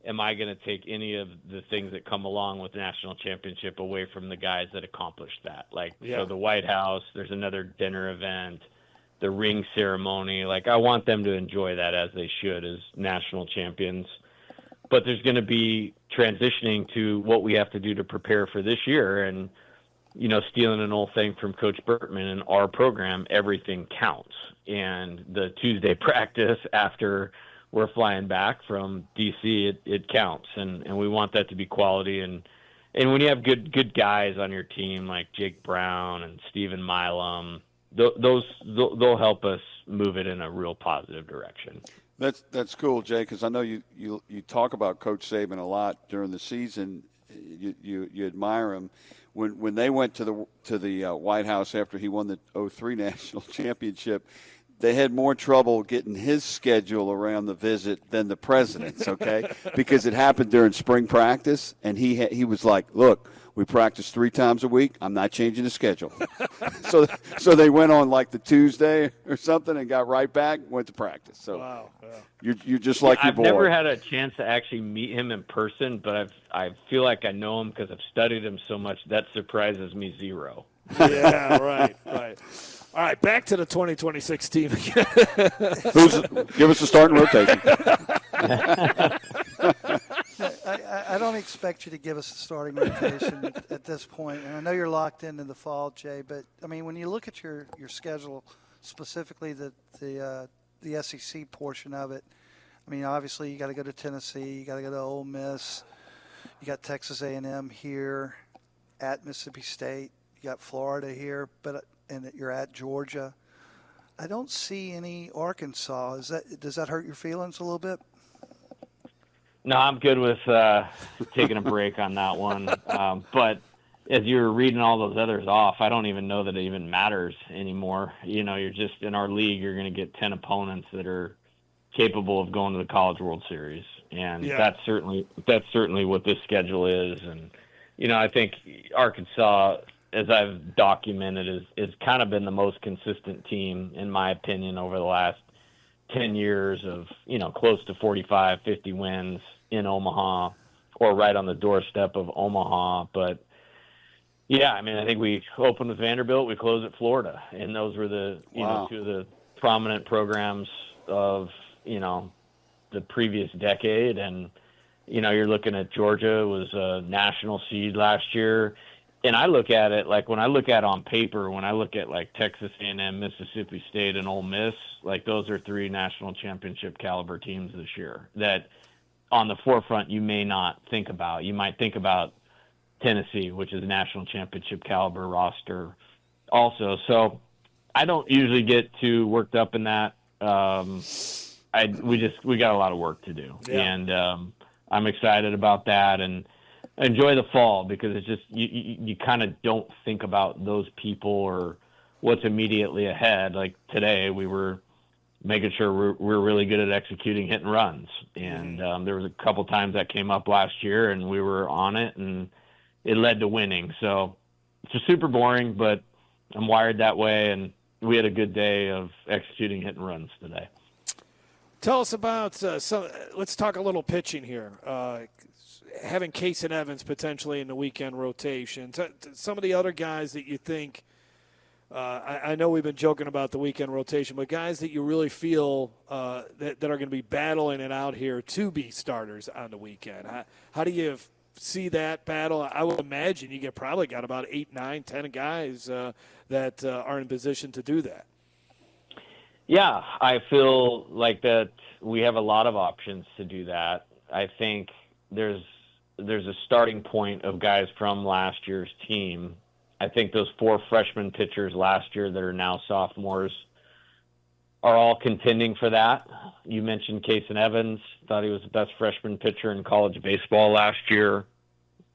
am I going to take any of the things that come along with the national championship away from the guys that accomplished that. Like, Yeah. So the White House, there's another dinner event, the ring ceremony. Like, I want them to enjoy that as they should as national champions. But there's going to be transitioning to what we have to do to prepare for this year. And, stealing an old thing from Coach Bertman in our program, everything counts. And the Tuesday practice after we're flying back from D.C., it counts. And we want that to be quality. And when you have good guys on your team like Jake Brown and Stephen Milam, they'll help us move it in a real positive direction. That's cool, Jay, because I know you talk about Coach Saban a lot during the season. You admire him. When they went to the White House after he won the 2003 national championship, they had more trouble getting his schedule around the visit than the president's, okay? Because it happened during spring practice, and he was like, look, we practice 3 times a week. I'm not changing the schedule. So they went on like the Tuesday or something and got right back, went to practice. So wow. You're just like your boy. I've never had a chance to actually meet him in person, but I feel like I know him because I've studied him so much. That surprises me zero. Yeah, right. All right, back to the 2026 team again. Give us a starting rotation. I don't expect you to give us a starting rotation at this point. And I know you're locked into the fall, Jay, but, I mean, when you look at your schedule, specifically the SEC portion of it, I mean, obviously you got to go to Tennessee, you got to go to Ole Miss, you got Texas A&M here, at Mississippi State, you got Florida here, and you're at Georgia. I don't see any Arkansas. Does that hurt your feelings a little bit? No, I'm good with taking a break on that one. But as you're reading all those others off, I don't even know that it even matters anymore. You're just in our league, you're going to get 10 opponents that are capable of going to the College World Series. And that's certainly what this schedule is. And, I think Arkansas, as I've documented, is kind of been the most consistent team, in my opinion, over the last 10 years of, close to 45, 50 wins in Omaha or right on the doorstep of Omaha. But, yeah, I mean, I think we opened with Vanderbilt, we closed at Florida, and those were the, two of the prominent programs of, the previous decade. And, you're looking at Georgia was a national seed last year. And I look at it like when I look at it on paper, when I look at like Texas A&M, Mississippi State, and Ole Miss, like those are 3 national championship caliber teams this year that on the forefront you may not think about. You might think about Tennessee, which is a national championship caliber roster also. So I don't usually get too worked up in that. We got a lot of work to do. Yeah. And I'm excited about that. And enjoy the fall because it's just you kind of don't think about those people or what's immediately ahead. Like today, we were making sure we're really good at executing hit and runs, and there was a couple times that came up last year, and we were on it, and it led to winning. So it's just super boring, but I'm wired that way, and we had a good day of executing hit and runs today. Tell us about let's talk a little pitching here. Having Case and Evans potentially in the weekend rotation. Some of the other guys that you think, I know we've been joking about the weekend rotation, but guys that you really feel that are going to be battling it out here to be starters on the weekend. How do you see that battle? I would imagine you probably got about 8, 9, 10 guys that are in position to do that. Yeah, I feel like that we have a lot of options to do that. I think there's a starting point of guys from last year's team. I think those 4 freshman pitchers last year that are now sophomores are all contending for that. You mentioned Casey Evans. Thought he was the best freshman pitcher in college baseball last year.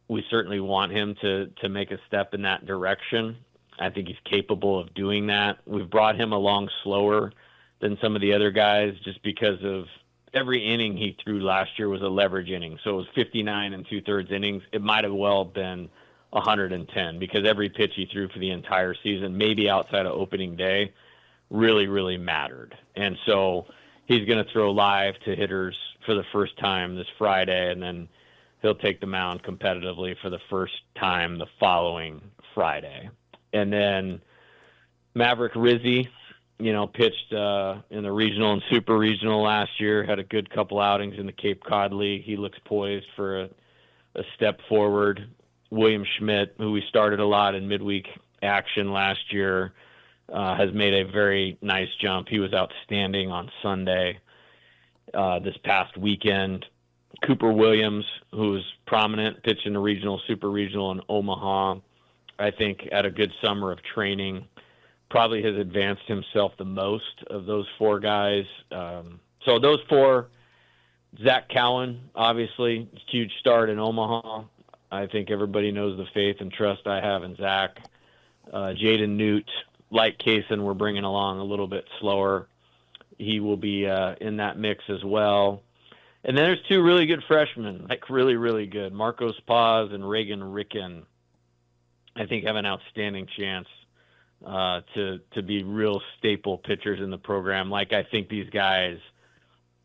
We certainly want him to make a step in that direction. I think he's capable of doing that. We've brought him along slower than some of the other guys just because of every inning he threw last year was a leverage inning. So it was 59 and 2/3 innings. It might have well been 110 because every pitch he threw for the entire season, maybe outside of opening day, really, really mattered. And so he's going to throw live to hitters for the first time this Friday, and then he'll take the mound competitively for the first time the following Friday. And then Maverick Rizzi, pitched in the regional and super regional last year, had a good couple outings in the Cape Cod League. He looks poised for a step forward. William Schmidt, who we started a lot in midweek action last year, has made a very nice jump. He was outstanding on Sunday this past weekend. Cooper Williams, who was prominent, pitched in the regional, super regional in Omaha. I think had a good summer of training. Probably has advanced himself the most of those four guys. So those four, Zach Cowan, obviously, huge start in Omaha. I think everybody knows the faith and trust I have in Zach. Jaden Newt, like Kaysen, we're bringing along a little bit slower. He will be in that mix as well. And then there's two really good freshmen, like really, really good. Marcos Paz and Reagan Ricken, I think, have an outstanding chance to be real staple pitchers in the program. Like I think these guys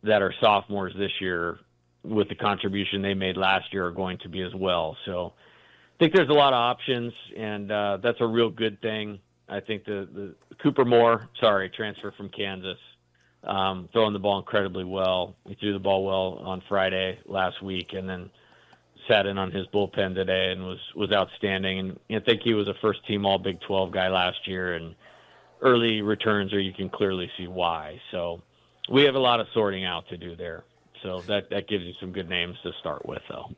that are sophomores this year, with the contribution they made last year, are going to be as well. So I think there's a lot of options, and that's a real good thing. I think the Cooper Moore, transfer from Kansas, throwing the ball incredibly well. He threw the ball well on Friday last week, and then sat in on his bullpen today and was outstanding. And I think he was a first-team All Big 12 guy last year, and early returns, or you can clearly see why. So we have a lot of sorting out to do there. So that gives you some good names to start with, though.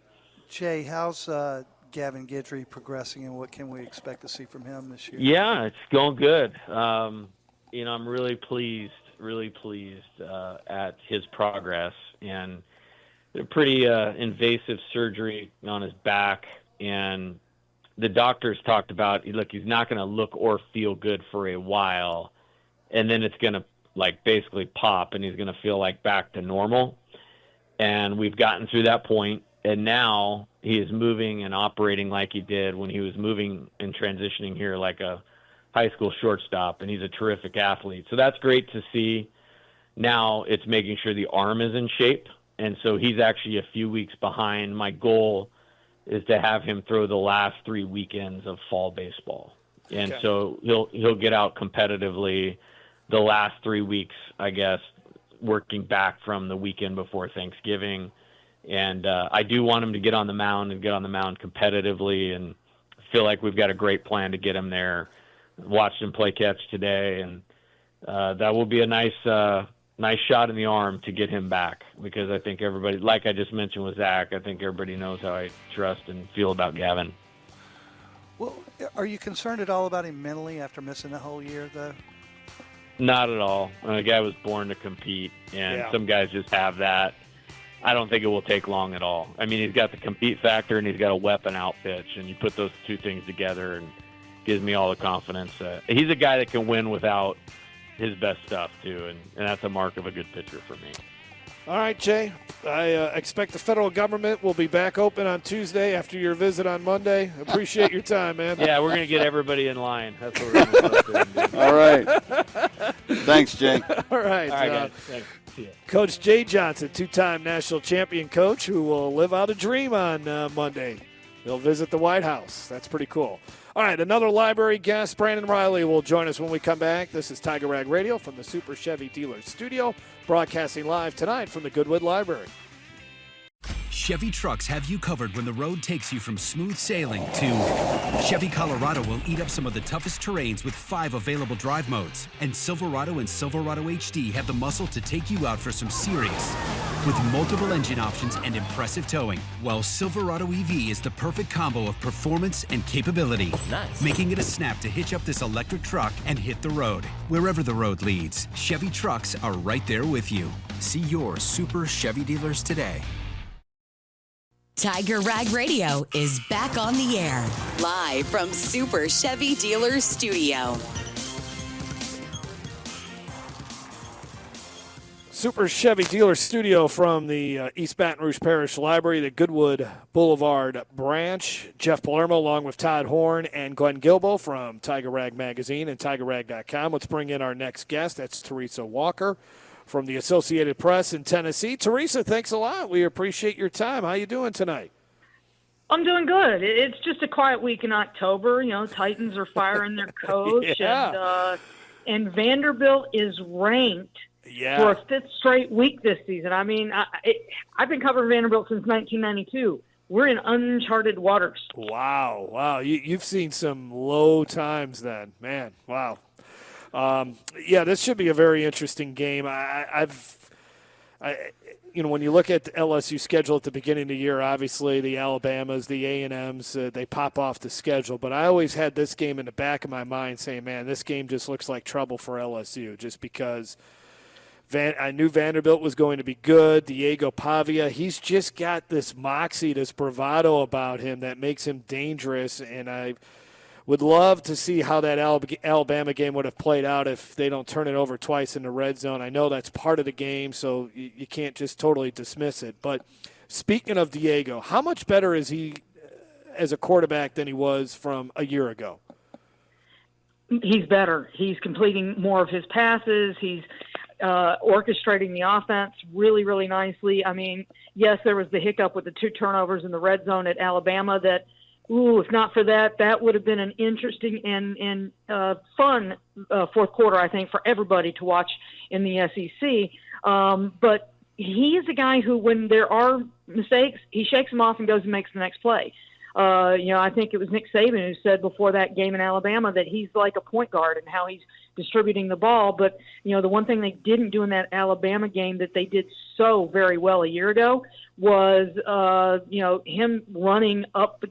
Jay, how's Gavin Guidry progressing, and what can we expect to see from him this year? Yeah, it's going good. I'm really pleased at his progress, and a pretty invasive surgery on his back, and the doctors talked about, look, he's not going to look or feel good for a while, and then it's going to basically pop, and he's going to feel like back to normal. And we've gotten through that point, and now he is moving and operating like he did when he was moving and transitioning here like a high school shortstop, and he's a terrific athlete. So that's great to see. Now it's making sure the arm is in shape, and so he's actually a few weeks behind. My goal is to have him throw the last 3 weekends of fall baseball. And so he'll get out competitively the last 3 weeks, I guess, working back from the weekend before Thanksgiving. And I do want him to get on the mound and get on the mound competitively, and feel like we've got a great plan to get him there. Watched him play catch today, and that will be a nice shot in the arm to get him back, because I think everybody, like I just mentioned with Zach, I think everybody knows how I trust and feel about Gavin. Well, are you concerned at all about him mentally after missing the whole year, though? Not at all. The guy was born to compete, and some guys just have that. I don't think it will take long at all. I mean, he's got the compete factor, and he's got a weapon out pitch, and you put those two things together, and gives me all the confidence. He's a guy that can win without his best stuff, too, and that's a mark of a good pitcher for me. All right, Jay. I expect the federal government will be back open on Tuesday after your visit on Monday. Appreciate your time, man. Yeah, we're going to get everybody in line. That's what we're going to do. All right. Thanks, Jay. All right. Guys. Thanks. See ya. Coach Jay Johnson, two-time national champion coach, who will live out a dream on Monday. He'll visit the White House. That's pretty cool. All right, another library guest, Brandon Riley, will join us when we come back. This is Tiger Rag Radio from the Super Chevy Dealers Studio, broadcasting live tonight from the Goodwood Library. Chevy trucks have you covered when the road takes you from smooth sailing to Chevy Colorado will eat up some of the toughest terrains with 5 available drive modes. And Silverado and Silverado HD have the muscle to take you out for some serious, with multiple engine options and impressive towing. While Silverado EV is the perfect combo of performance and capability, making it a snap to hitch up this electric truck and hit the road. Wherever the road leads, Chevy trucks are right there with you. See your Super Chevy dealers today. Tiger Rag Radio is back on the air, live from Super Chevy Dealers Studio. Super Chevy Dealers Studio from the East Baton Rouge Parish Library, the Goodwood Boulevard branch. Jeff Palermo along with Todd Horne and Glenn Guilbeau from Tiger Rag Magazine and TigerRag.com. Let's bring in our next guest. That's Teresa Walker from the Associated Press in Tennessee. Teresa, thanks a lot. We appreciate your time. How you doing tonight? I'm doing good. It's just a quiet week in October. You know, Titans are firing their coach, and Vanderbilt is ranked for a fifth straight week this season. I mean, I've been covering Vanderbilt since 1992. We're in uncharted waters. Wow. You've seen some low times then, man. Wow. This should be a very interesting game. When you look at the LSU schedule at the beginning of the year, obviously the Alabamas, the A&Ms, they pop off the schedule. But I always had this game in the back of my mind saying, man, this game just looks like trouble for LSU just because I knew Vanderbilt was going to be good. Diego Pavia, he's just got this moxie, this bravado about him that makes him dangerous, and I would love to see how that Alabama game would have played out if they don't turn it over twice in the red zone. I know that's part of the game, so you can't just totally dismiss it. But speaking of Diego, how much better is he as a quarterback than he was from a year ago? He's better. He's completing more of his passes. He's orchestrating the offense really, really nicely. I mean, yes, there was the hiccup with the 2 turnovers in the red zone at Alabama that – if not for that, that would have been an interesting and fun fourth quarter, I think, for everybody to watch in the SEC. But he is a guy who, when there are mistakes, he shakes them off and goes and makes the next play. I think it was Nick Saban who said before that game in Alabama that he's like a point guard and how he's distributing the ball. But, the one thing they didn't do in that Alabama game that they did so very well a year ago was, him running up,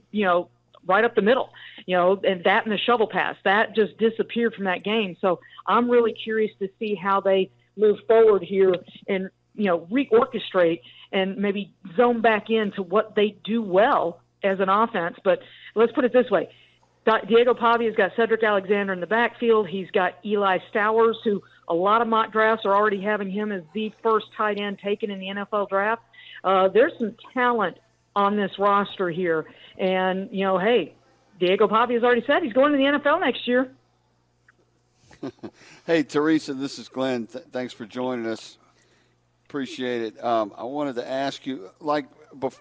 right up the middle, and that and the shovel pass. That just disappeared from that game. So I'm really curious to see how they move forward here and, reorchestrate and maybe zone back into what they do well as an offense. But let's put it this way. Diego Pavia's got Cedric Alexander in the backfield. He's got Eli Stowers, who a lot of mock drafts are already having him as the first tight end taken in the NFL draft. There's some talent on this roster here. And, hey, Diego Pavia's already said he's going to the NFL next year. Hey, Teresa, this is Glenn. Thanks for joining us. Appreciate it. I wanted to ask you,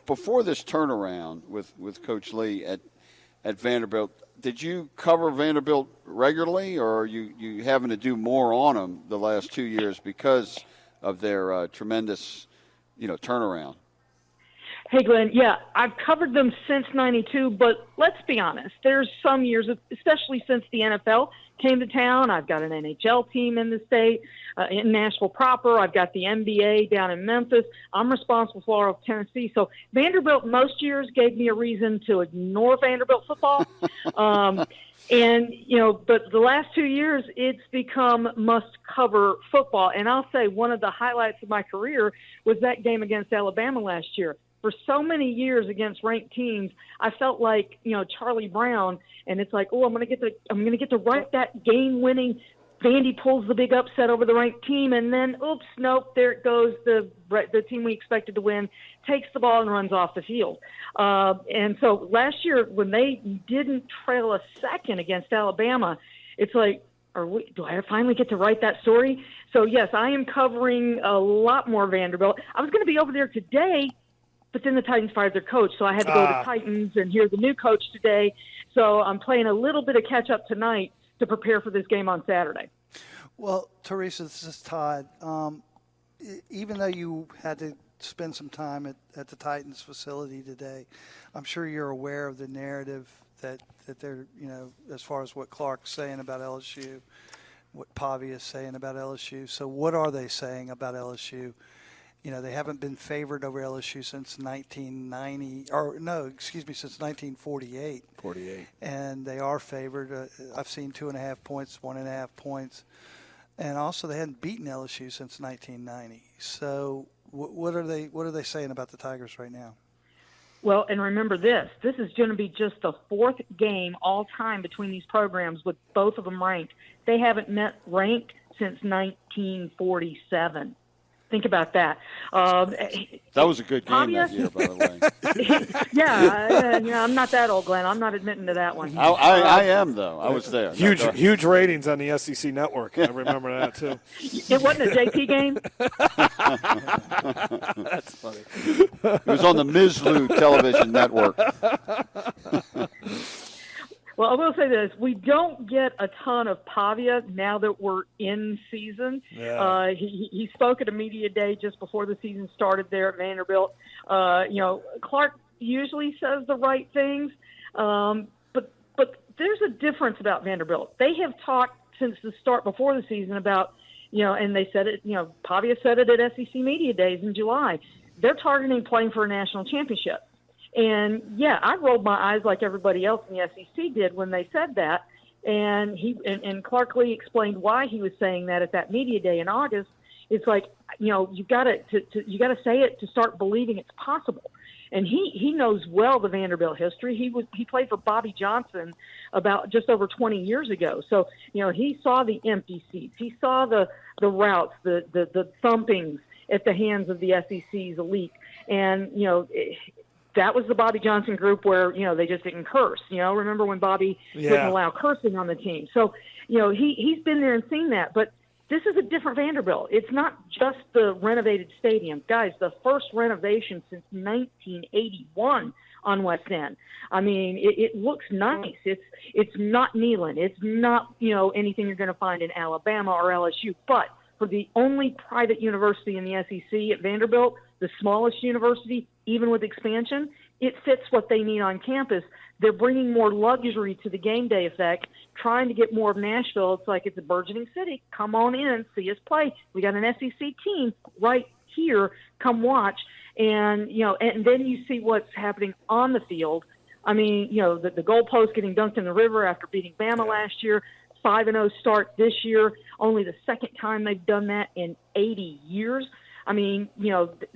before this turnaround with Coach Lee at Vanderbilt, did you cover Vanderbilt regularly, or are you having to do more on them the last 2 years because of their tremendous, turnaround? Hey, Glenn, I've covered them since 92, but let's be honest. There's some years, especially since the NFL came to town. I've got an NHL team in the state, in Nashville proper. I've got the NBA down in Memphis. I'm responsible for all of Tennessee. So Vanderbilt most years gave me a reason to ignore Vanderbilt football. But the last 2 years, it's become must-cover football. And I'll say one of the highlights of my career was that game against Alabama last year. For so many years against ranked teams, I felt like, Charlie Brown, and it's like, I'm going to get to write that game-winning. Vandy pulls the big upset over the ranked team, and then, nope, there it goes. The team we expected to win takes the ball and runs off the field. And so last year, when they didn't trail a second against Alabama, it's like, do I finally get to write that story? So yes, I am covering a lot more Vanderbilt. I was going to be over there today, but then the Titans fired their coach, so I had to go to Titans and hear the new coach today. So I'm playing a little bit of catch-up tonight to prepare for this game on Saturday. Well, Teresa, this is Todd. Even though you had to spend some time at the Titans facility today, I'm sure you're aware of the narrative that they're, as far as what Clark's saying about LSU, what Pavia is saying about LSU. So what are they saying about LSU? They haven't been favored over LSU since since 1948. 48. And they are favored. I've seen 2.5 points, 1.5 points. And also they hadn't beaten LSU since 1990. So what are they saying about the Tigers right now? Well, and remember this is going to be just the fourth game all time between these programs with both of them ranked. They haven't met ranked since 1947. Think about that. That was a good game that year, by the way. Yeah, I'm not that old, Glenn. I'm not admitting to that one. I am, though. I was there. Huge ratings on the SEC network. I remember that, too. It wasn't a JP game? That's funny. It was on the Mizlu television network. Well, I will say this. We don't get a ton of Pavia now that we're in season. Yeah. He spoke at a media day just before the season started there at Vanderbilt. Clark usually says the right things, but there's a difference about Vanderbilt. They have talked since the start before the season about, and they said it, Pavia said it at SEC Media Days in July. They're targeting playing for a national championship. And, yeah, I rolled my eyes like everybody else in the SEC did when they said that. And Clark Lee explained why he was saying that at that media day in August. It's like, you've got to say it to start believing it's possible. And he knows well the Vanderbilt history. He played for Bobby Johnson about just over 20 years ago. So, he saw the empty seats. He saw the routes, the thumpings at the hands of the SEC's elite. And, that was the Bobby Johnson group where, they just didn't curse. Remember when Bobby wouldn't allow cursing on the team. So, he's been there and seen that. But this is a different Vanderbilt. It's not just the renovated stadium. Guys, the first renovation since 1981 on West End. I mean, it looks nice. It's not Neyland. It's not, anything you're going to find in Alabama or LSU. But for the only private university in the SEC at Vanderbilt, the smallest university, even with expansion, it fits what they need on campus. They're bringing more luxury to the game day effect, trying to get more of Nashville. It's like it's a burgeoning city. Come on in, see us play. We got an SEC team right here. Come watch. And, and then you see what's happening on the field. I mean, the goalpost getting dunked in the river after beating Bama last year, 5-0 start this year, only the second time they've done that in 80 years. I mean,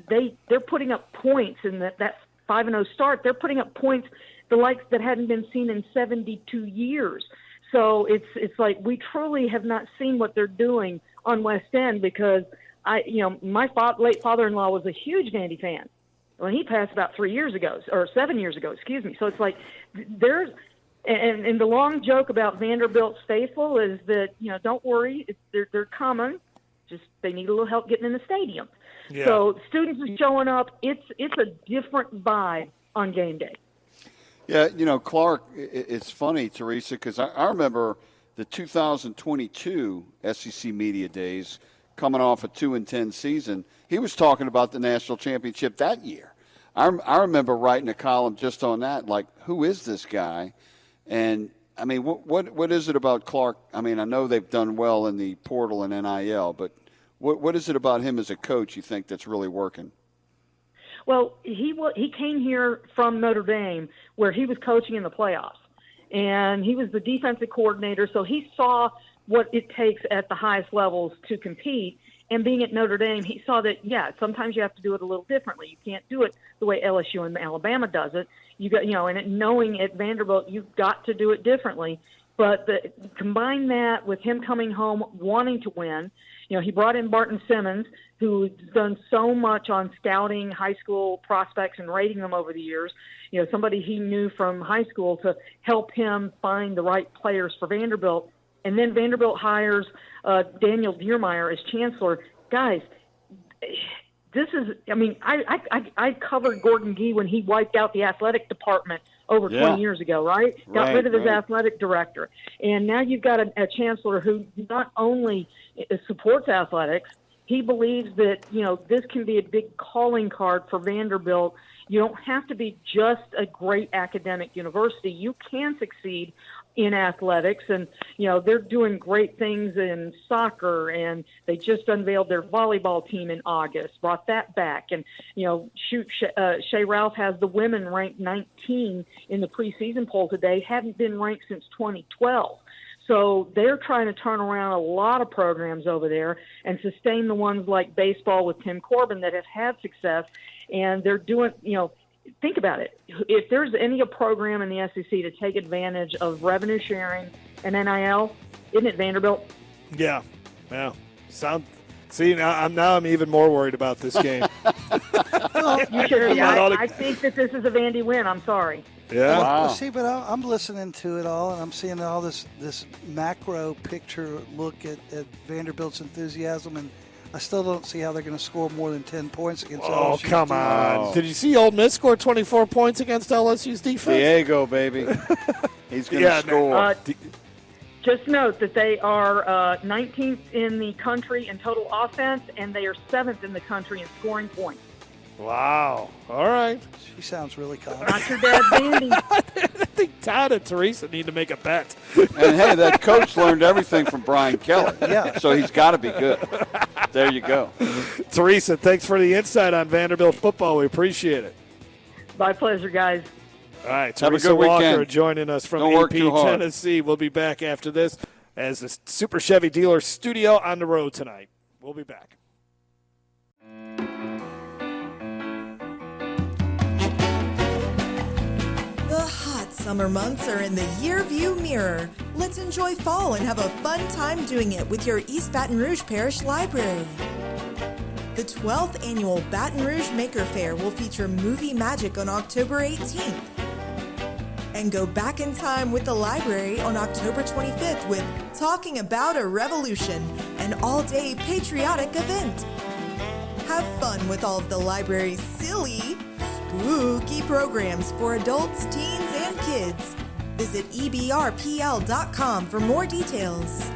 they're putting up points in that 5-0 start. They're putting up points the likes that hadn't been seen in 72 years. So it's like we truly have not seen what they're doing on West End because my late father-in-law was a huge Vandy fan. Well, he passed about 7 years ago, excuse me. So it's like there's and the long joke about Vanderbilt's faithful is that, don't worry, they're coming. Just they need a little help getting in the stadium. Yeah. So students are showing up. It's a different vibe on game day. Yeah, Clark, it's funny, Teresa, because I remember the 2022 SEC Media Days coming off a 2-10 season. He was talking about the national championship that year. I remember writing a column just on that, like, who is this guy? And, I mean, what is it about Clark? I mean, I know they've done well in the portal and NIL, but what is it about him as a coach you think that's really working? Well, he came here from Notre Dame where he was coaching in the playoffs, and he was the defensive coordinator, so he saw what it takes at the highest levels to compete. And being at Notre Dame, he saw that, sometimes you have to do it a little differently. You can't do it the way LSU and Alabama does it. You got, and knowing at Vanderbilt, you've got to do it differently. But combine that with him coming home wanting to win. He brought in Barton Simmons, who's done so much on scouting high school prospects and rating them over the years. Somebody he knew from high school to help him find the right players for Vanderbilt. And then Vanderbilt hires Daniel Diermeyer as chancellor. Guys, this is, I covered Gordon Gee when he wiped out the athletic department over 20 years ago, right? Got rid of his athletic director. And now you've got a chancellor who not only supports athletics, he believes that, this can be a big calling card for Vanderbilt. You don't have to be just a great academic university. You can succeed in athletics, and they're doing great things in soccer, and they just unveiled their volleyball team in August, brought that back, and Shea Ralph has the women ranked 19 in the preseason poll today, hadn't been ranked since 2012. So they're trying to turn around a lot of programs over there and sustain the ones like baseball with Tim Corbin that have had success, and they're doing think about it. If there's any program in the SEC to take advantage of revenue sharing and NIL, isn't it Vanderbilt? Yeah. See, now I'm even more worried about this game. You should be. I think that this is a Vandy win. I'm sorry. Yeah. Wow. See, but I'm listening to it all, and I'm seeing all this macro picture look at Vanderbilt's enthusiasm, and I still don't see how they're going to score more than 10 points against LSU. Oh, come on. Did you see Ole Miss score 24 points against LSU's defense? Diego, baby. He's going to score. Just note that they are 19th in the country in total offense, and they are 7th in the country in scoring points. Wow. All right. She sounds really confident. Not your dad, Vandy. I think Todd and Teresa need to make a bet. And, hey, that coach learned everything from Brian Kelly. Yeah. So he's got to be good. There you go. Teresa, thanks for the insight on Vanderbilt football. We appreciate it. My pleasure, guys. All right, Have Teresa a good Walker weekend. joining us from Don't work AP too hard. Tennessee. We'll be back after this as the Super Chevy Dealers Studio on the road tonight. We'll be back. The hot summer months are in the year view mirror. Let's enjoy fall and have a fun time doing it with your East Baton Rouge Parish Library. The 12th annual Baton Rouge Maker Fair will feature movie magic on October 18th. And go back in time with the library on October 25th with Talking About a Revolution, an all-day patriotic event. Have fun with all of the library's silly, spooky programs for adults, teens, and kids. Visit ebrpl.com for more details.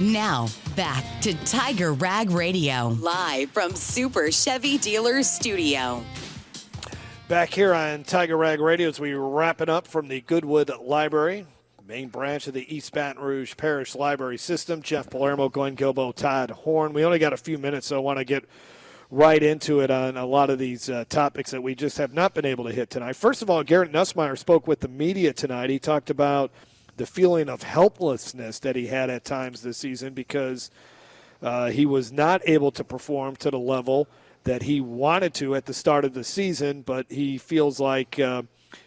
Now, back to Tiger Rag Radio, live from Super Chevy Dealers Studio. Back here on Tiger Rag Radio as we wrap it up from the Goodwood Library, main branch of the East Baton Rouge Parish Library System. Jeff Palermo, Glenn Guilbeau, Todd Horne. We only got a few minutes, so I want to get right into it on a lot of these topics that we just have not been able to hit tonight. First of all, Garrett Nussmeier spoke with the media tonight. He talked about the feeling of helplessness that he had at times this season because he was not able to perform to the level that he wanted to at the start of the season, but he feels like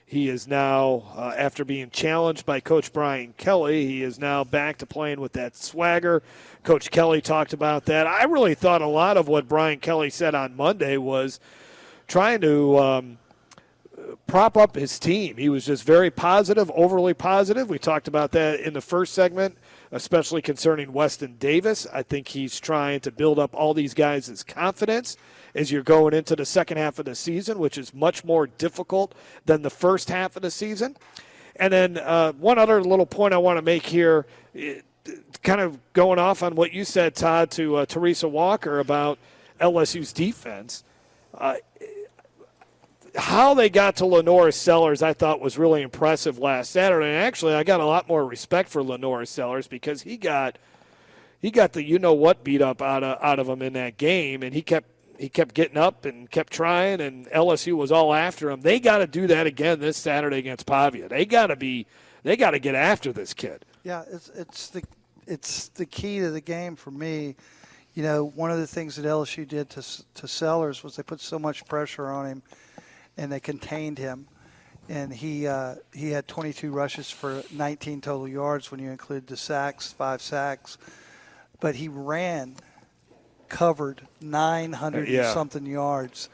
he is now, after being challenged by Coach Brian Kelly, he is now back to playing with that swagger. Coach Kelly talked about that. I really thought a lot of what Brian Kelly said on Monday was trying to prop up his team. He was just very positive, overly positive. We talked about that in the first segment, especially concerning Weston Davis. I think he's trying to build up all these guys' confidence as you're going into the second half of the season, which is much more difficult than the first half of the season. And then one other little point I want to make here, kind of going off on what you said, Todd, to Teresa Walker about LSU's defense. How they got to Lenora Sellers, I thought, was really impressive last Saturday. And actually, I got a lot more respect for Lenora Sellers because he got the you-know-what beat up out of him in that game, and he kept getting up and kept trying, and LSU was all after him. They got to do that again this Saturday against Pavia. They got to get after this kid. Yeah, it's the key to the game for me. You know, one of the things that LSU did to Sellers was they put so much pressure on him, and they contained him. And he had 22 rushes for 19 total yards when you include the sacks, 5 sacks. But he covered 900 and something yards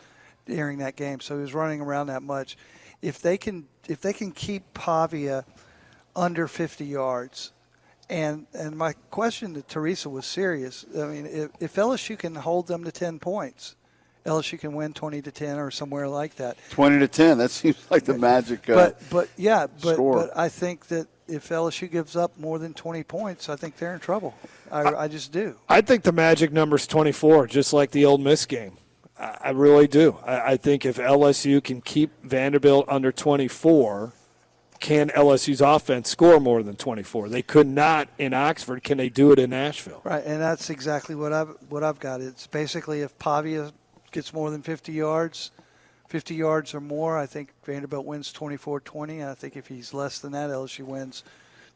during that game. So he was running around that much. If they can keep Pavia under 50 yards, and my question to Teresa was serious. I mean, if LSU can hold them to 10 points, LSU can win 20-10 or somewhere like that. 20-10. That seems like the magic score. But I think that if LSU gives up more than 20 points, I think they're in trouble. I just do. I think the magic number's 24, just like the Ole Miss game. I really do. I think if LSU can keep Vanderbilt under 24, can LSU's offense score more than 24? They could not in Oxford. Can they do it in Nashville? Right, and that's exactly what I've got. It's basically if Pavia gets more than 50 yards or more, I think Vanderbilt wins 24-20. And I think if he's less than that, LSU wins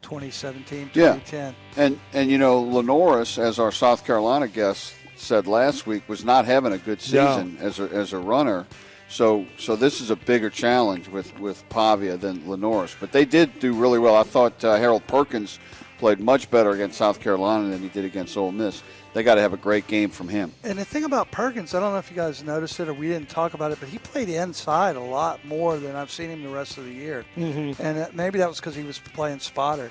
2017, 2010. Yeah. And you know, Lenoris, as our South Carolina guest said last week, was not having a good season as a runner. So this is a bigger challenge with Pavia than Lenoris. But they did do really well. I thought Harold Perkins played much better against South Carolina than he did against Ole Miss. They got to have a great game from him. And the thing about Perkins, I don't know if you guys noticed it or we didn't talk about it, but he played inside a lot more than I've seen him the rest of the year. Mm-hmm. And maybe that was because he was playing spotter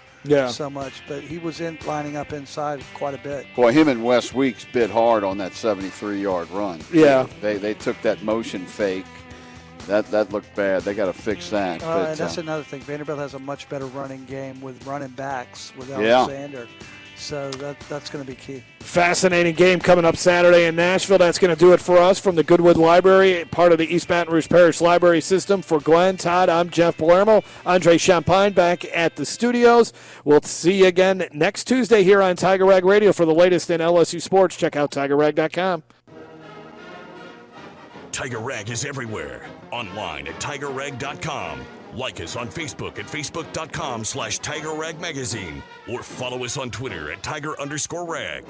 so much, but he was lining up inside quite a bit. Boy, him and Wes Weeks bit hard on that 73-yard run. Yeah. They took that motion fake. That looked bad. They got to fix that. And that's another thing. Vanderbilt has a much better running game with running backs with Alexander. So that's going to be key. Fascinating game coming up Saturday in Nashville. That's going to do it for us from the Goodwood Library, part of the East Baton Rouge Parish Library System. For Glenn, Todd, I'm Jeff Palermo. Andre Champagne back at the studios. We'll see you again next Tuesday here on Tiger Rag Radio. For the latest in LSU sports, check out TigerRag.com. Tiger Rag is everywhere. Online at TigerRag.com. Like us on Facebook at Facebook.com/Tiger Rag Magazine or follow us on Twitter at Tiger_Rag.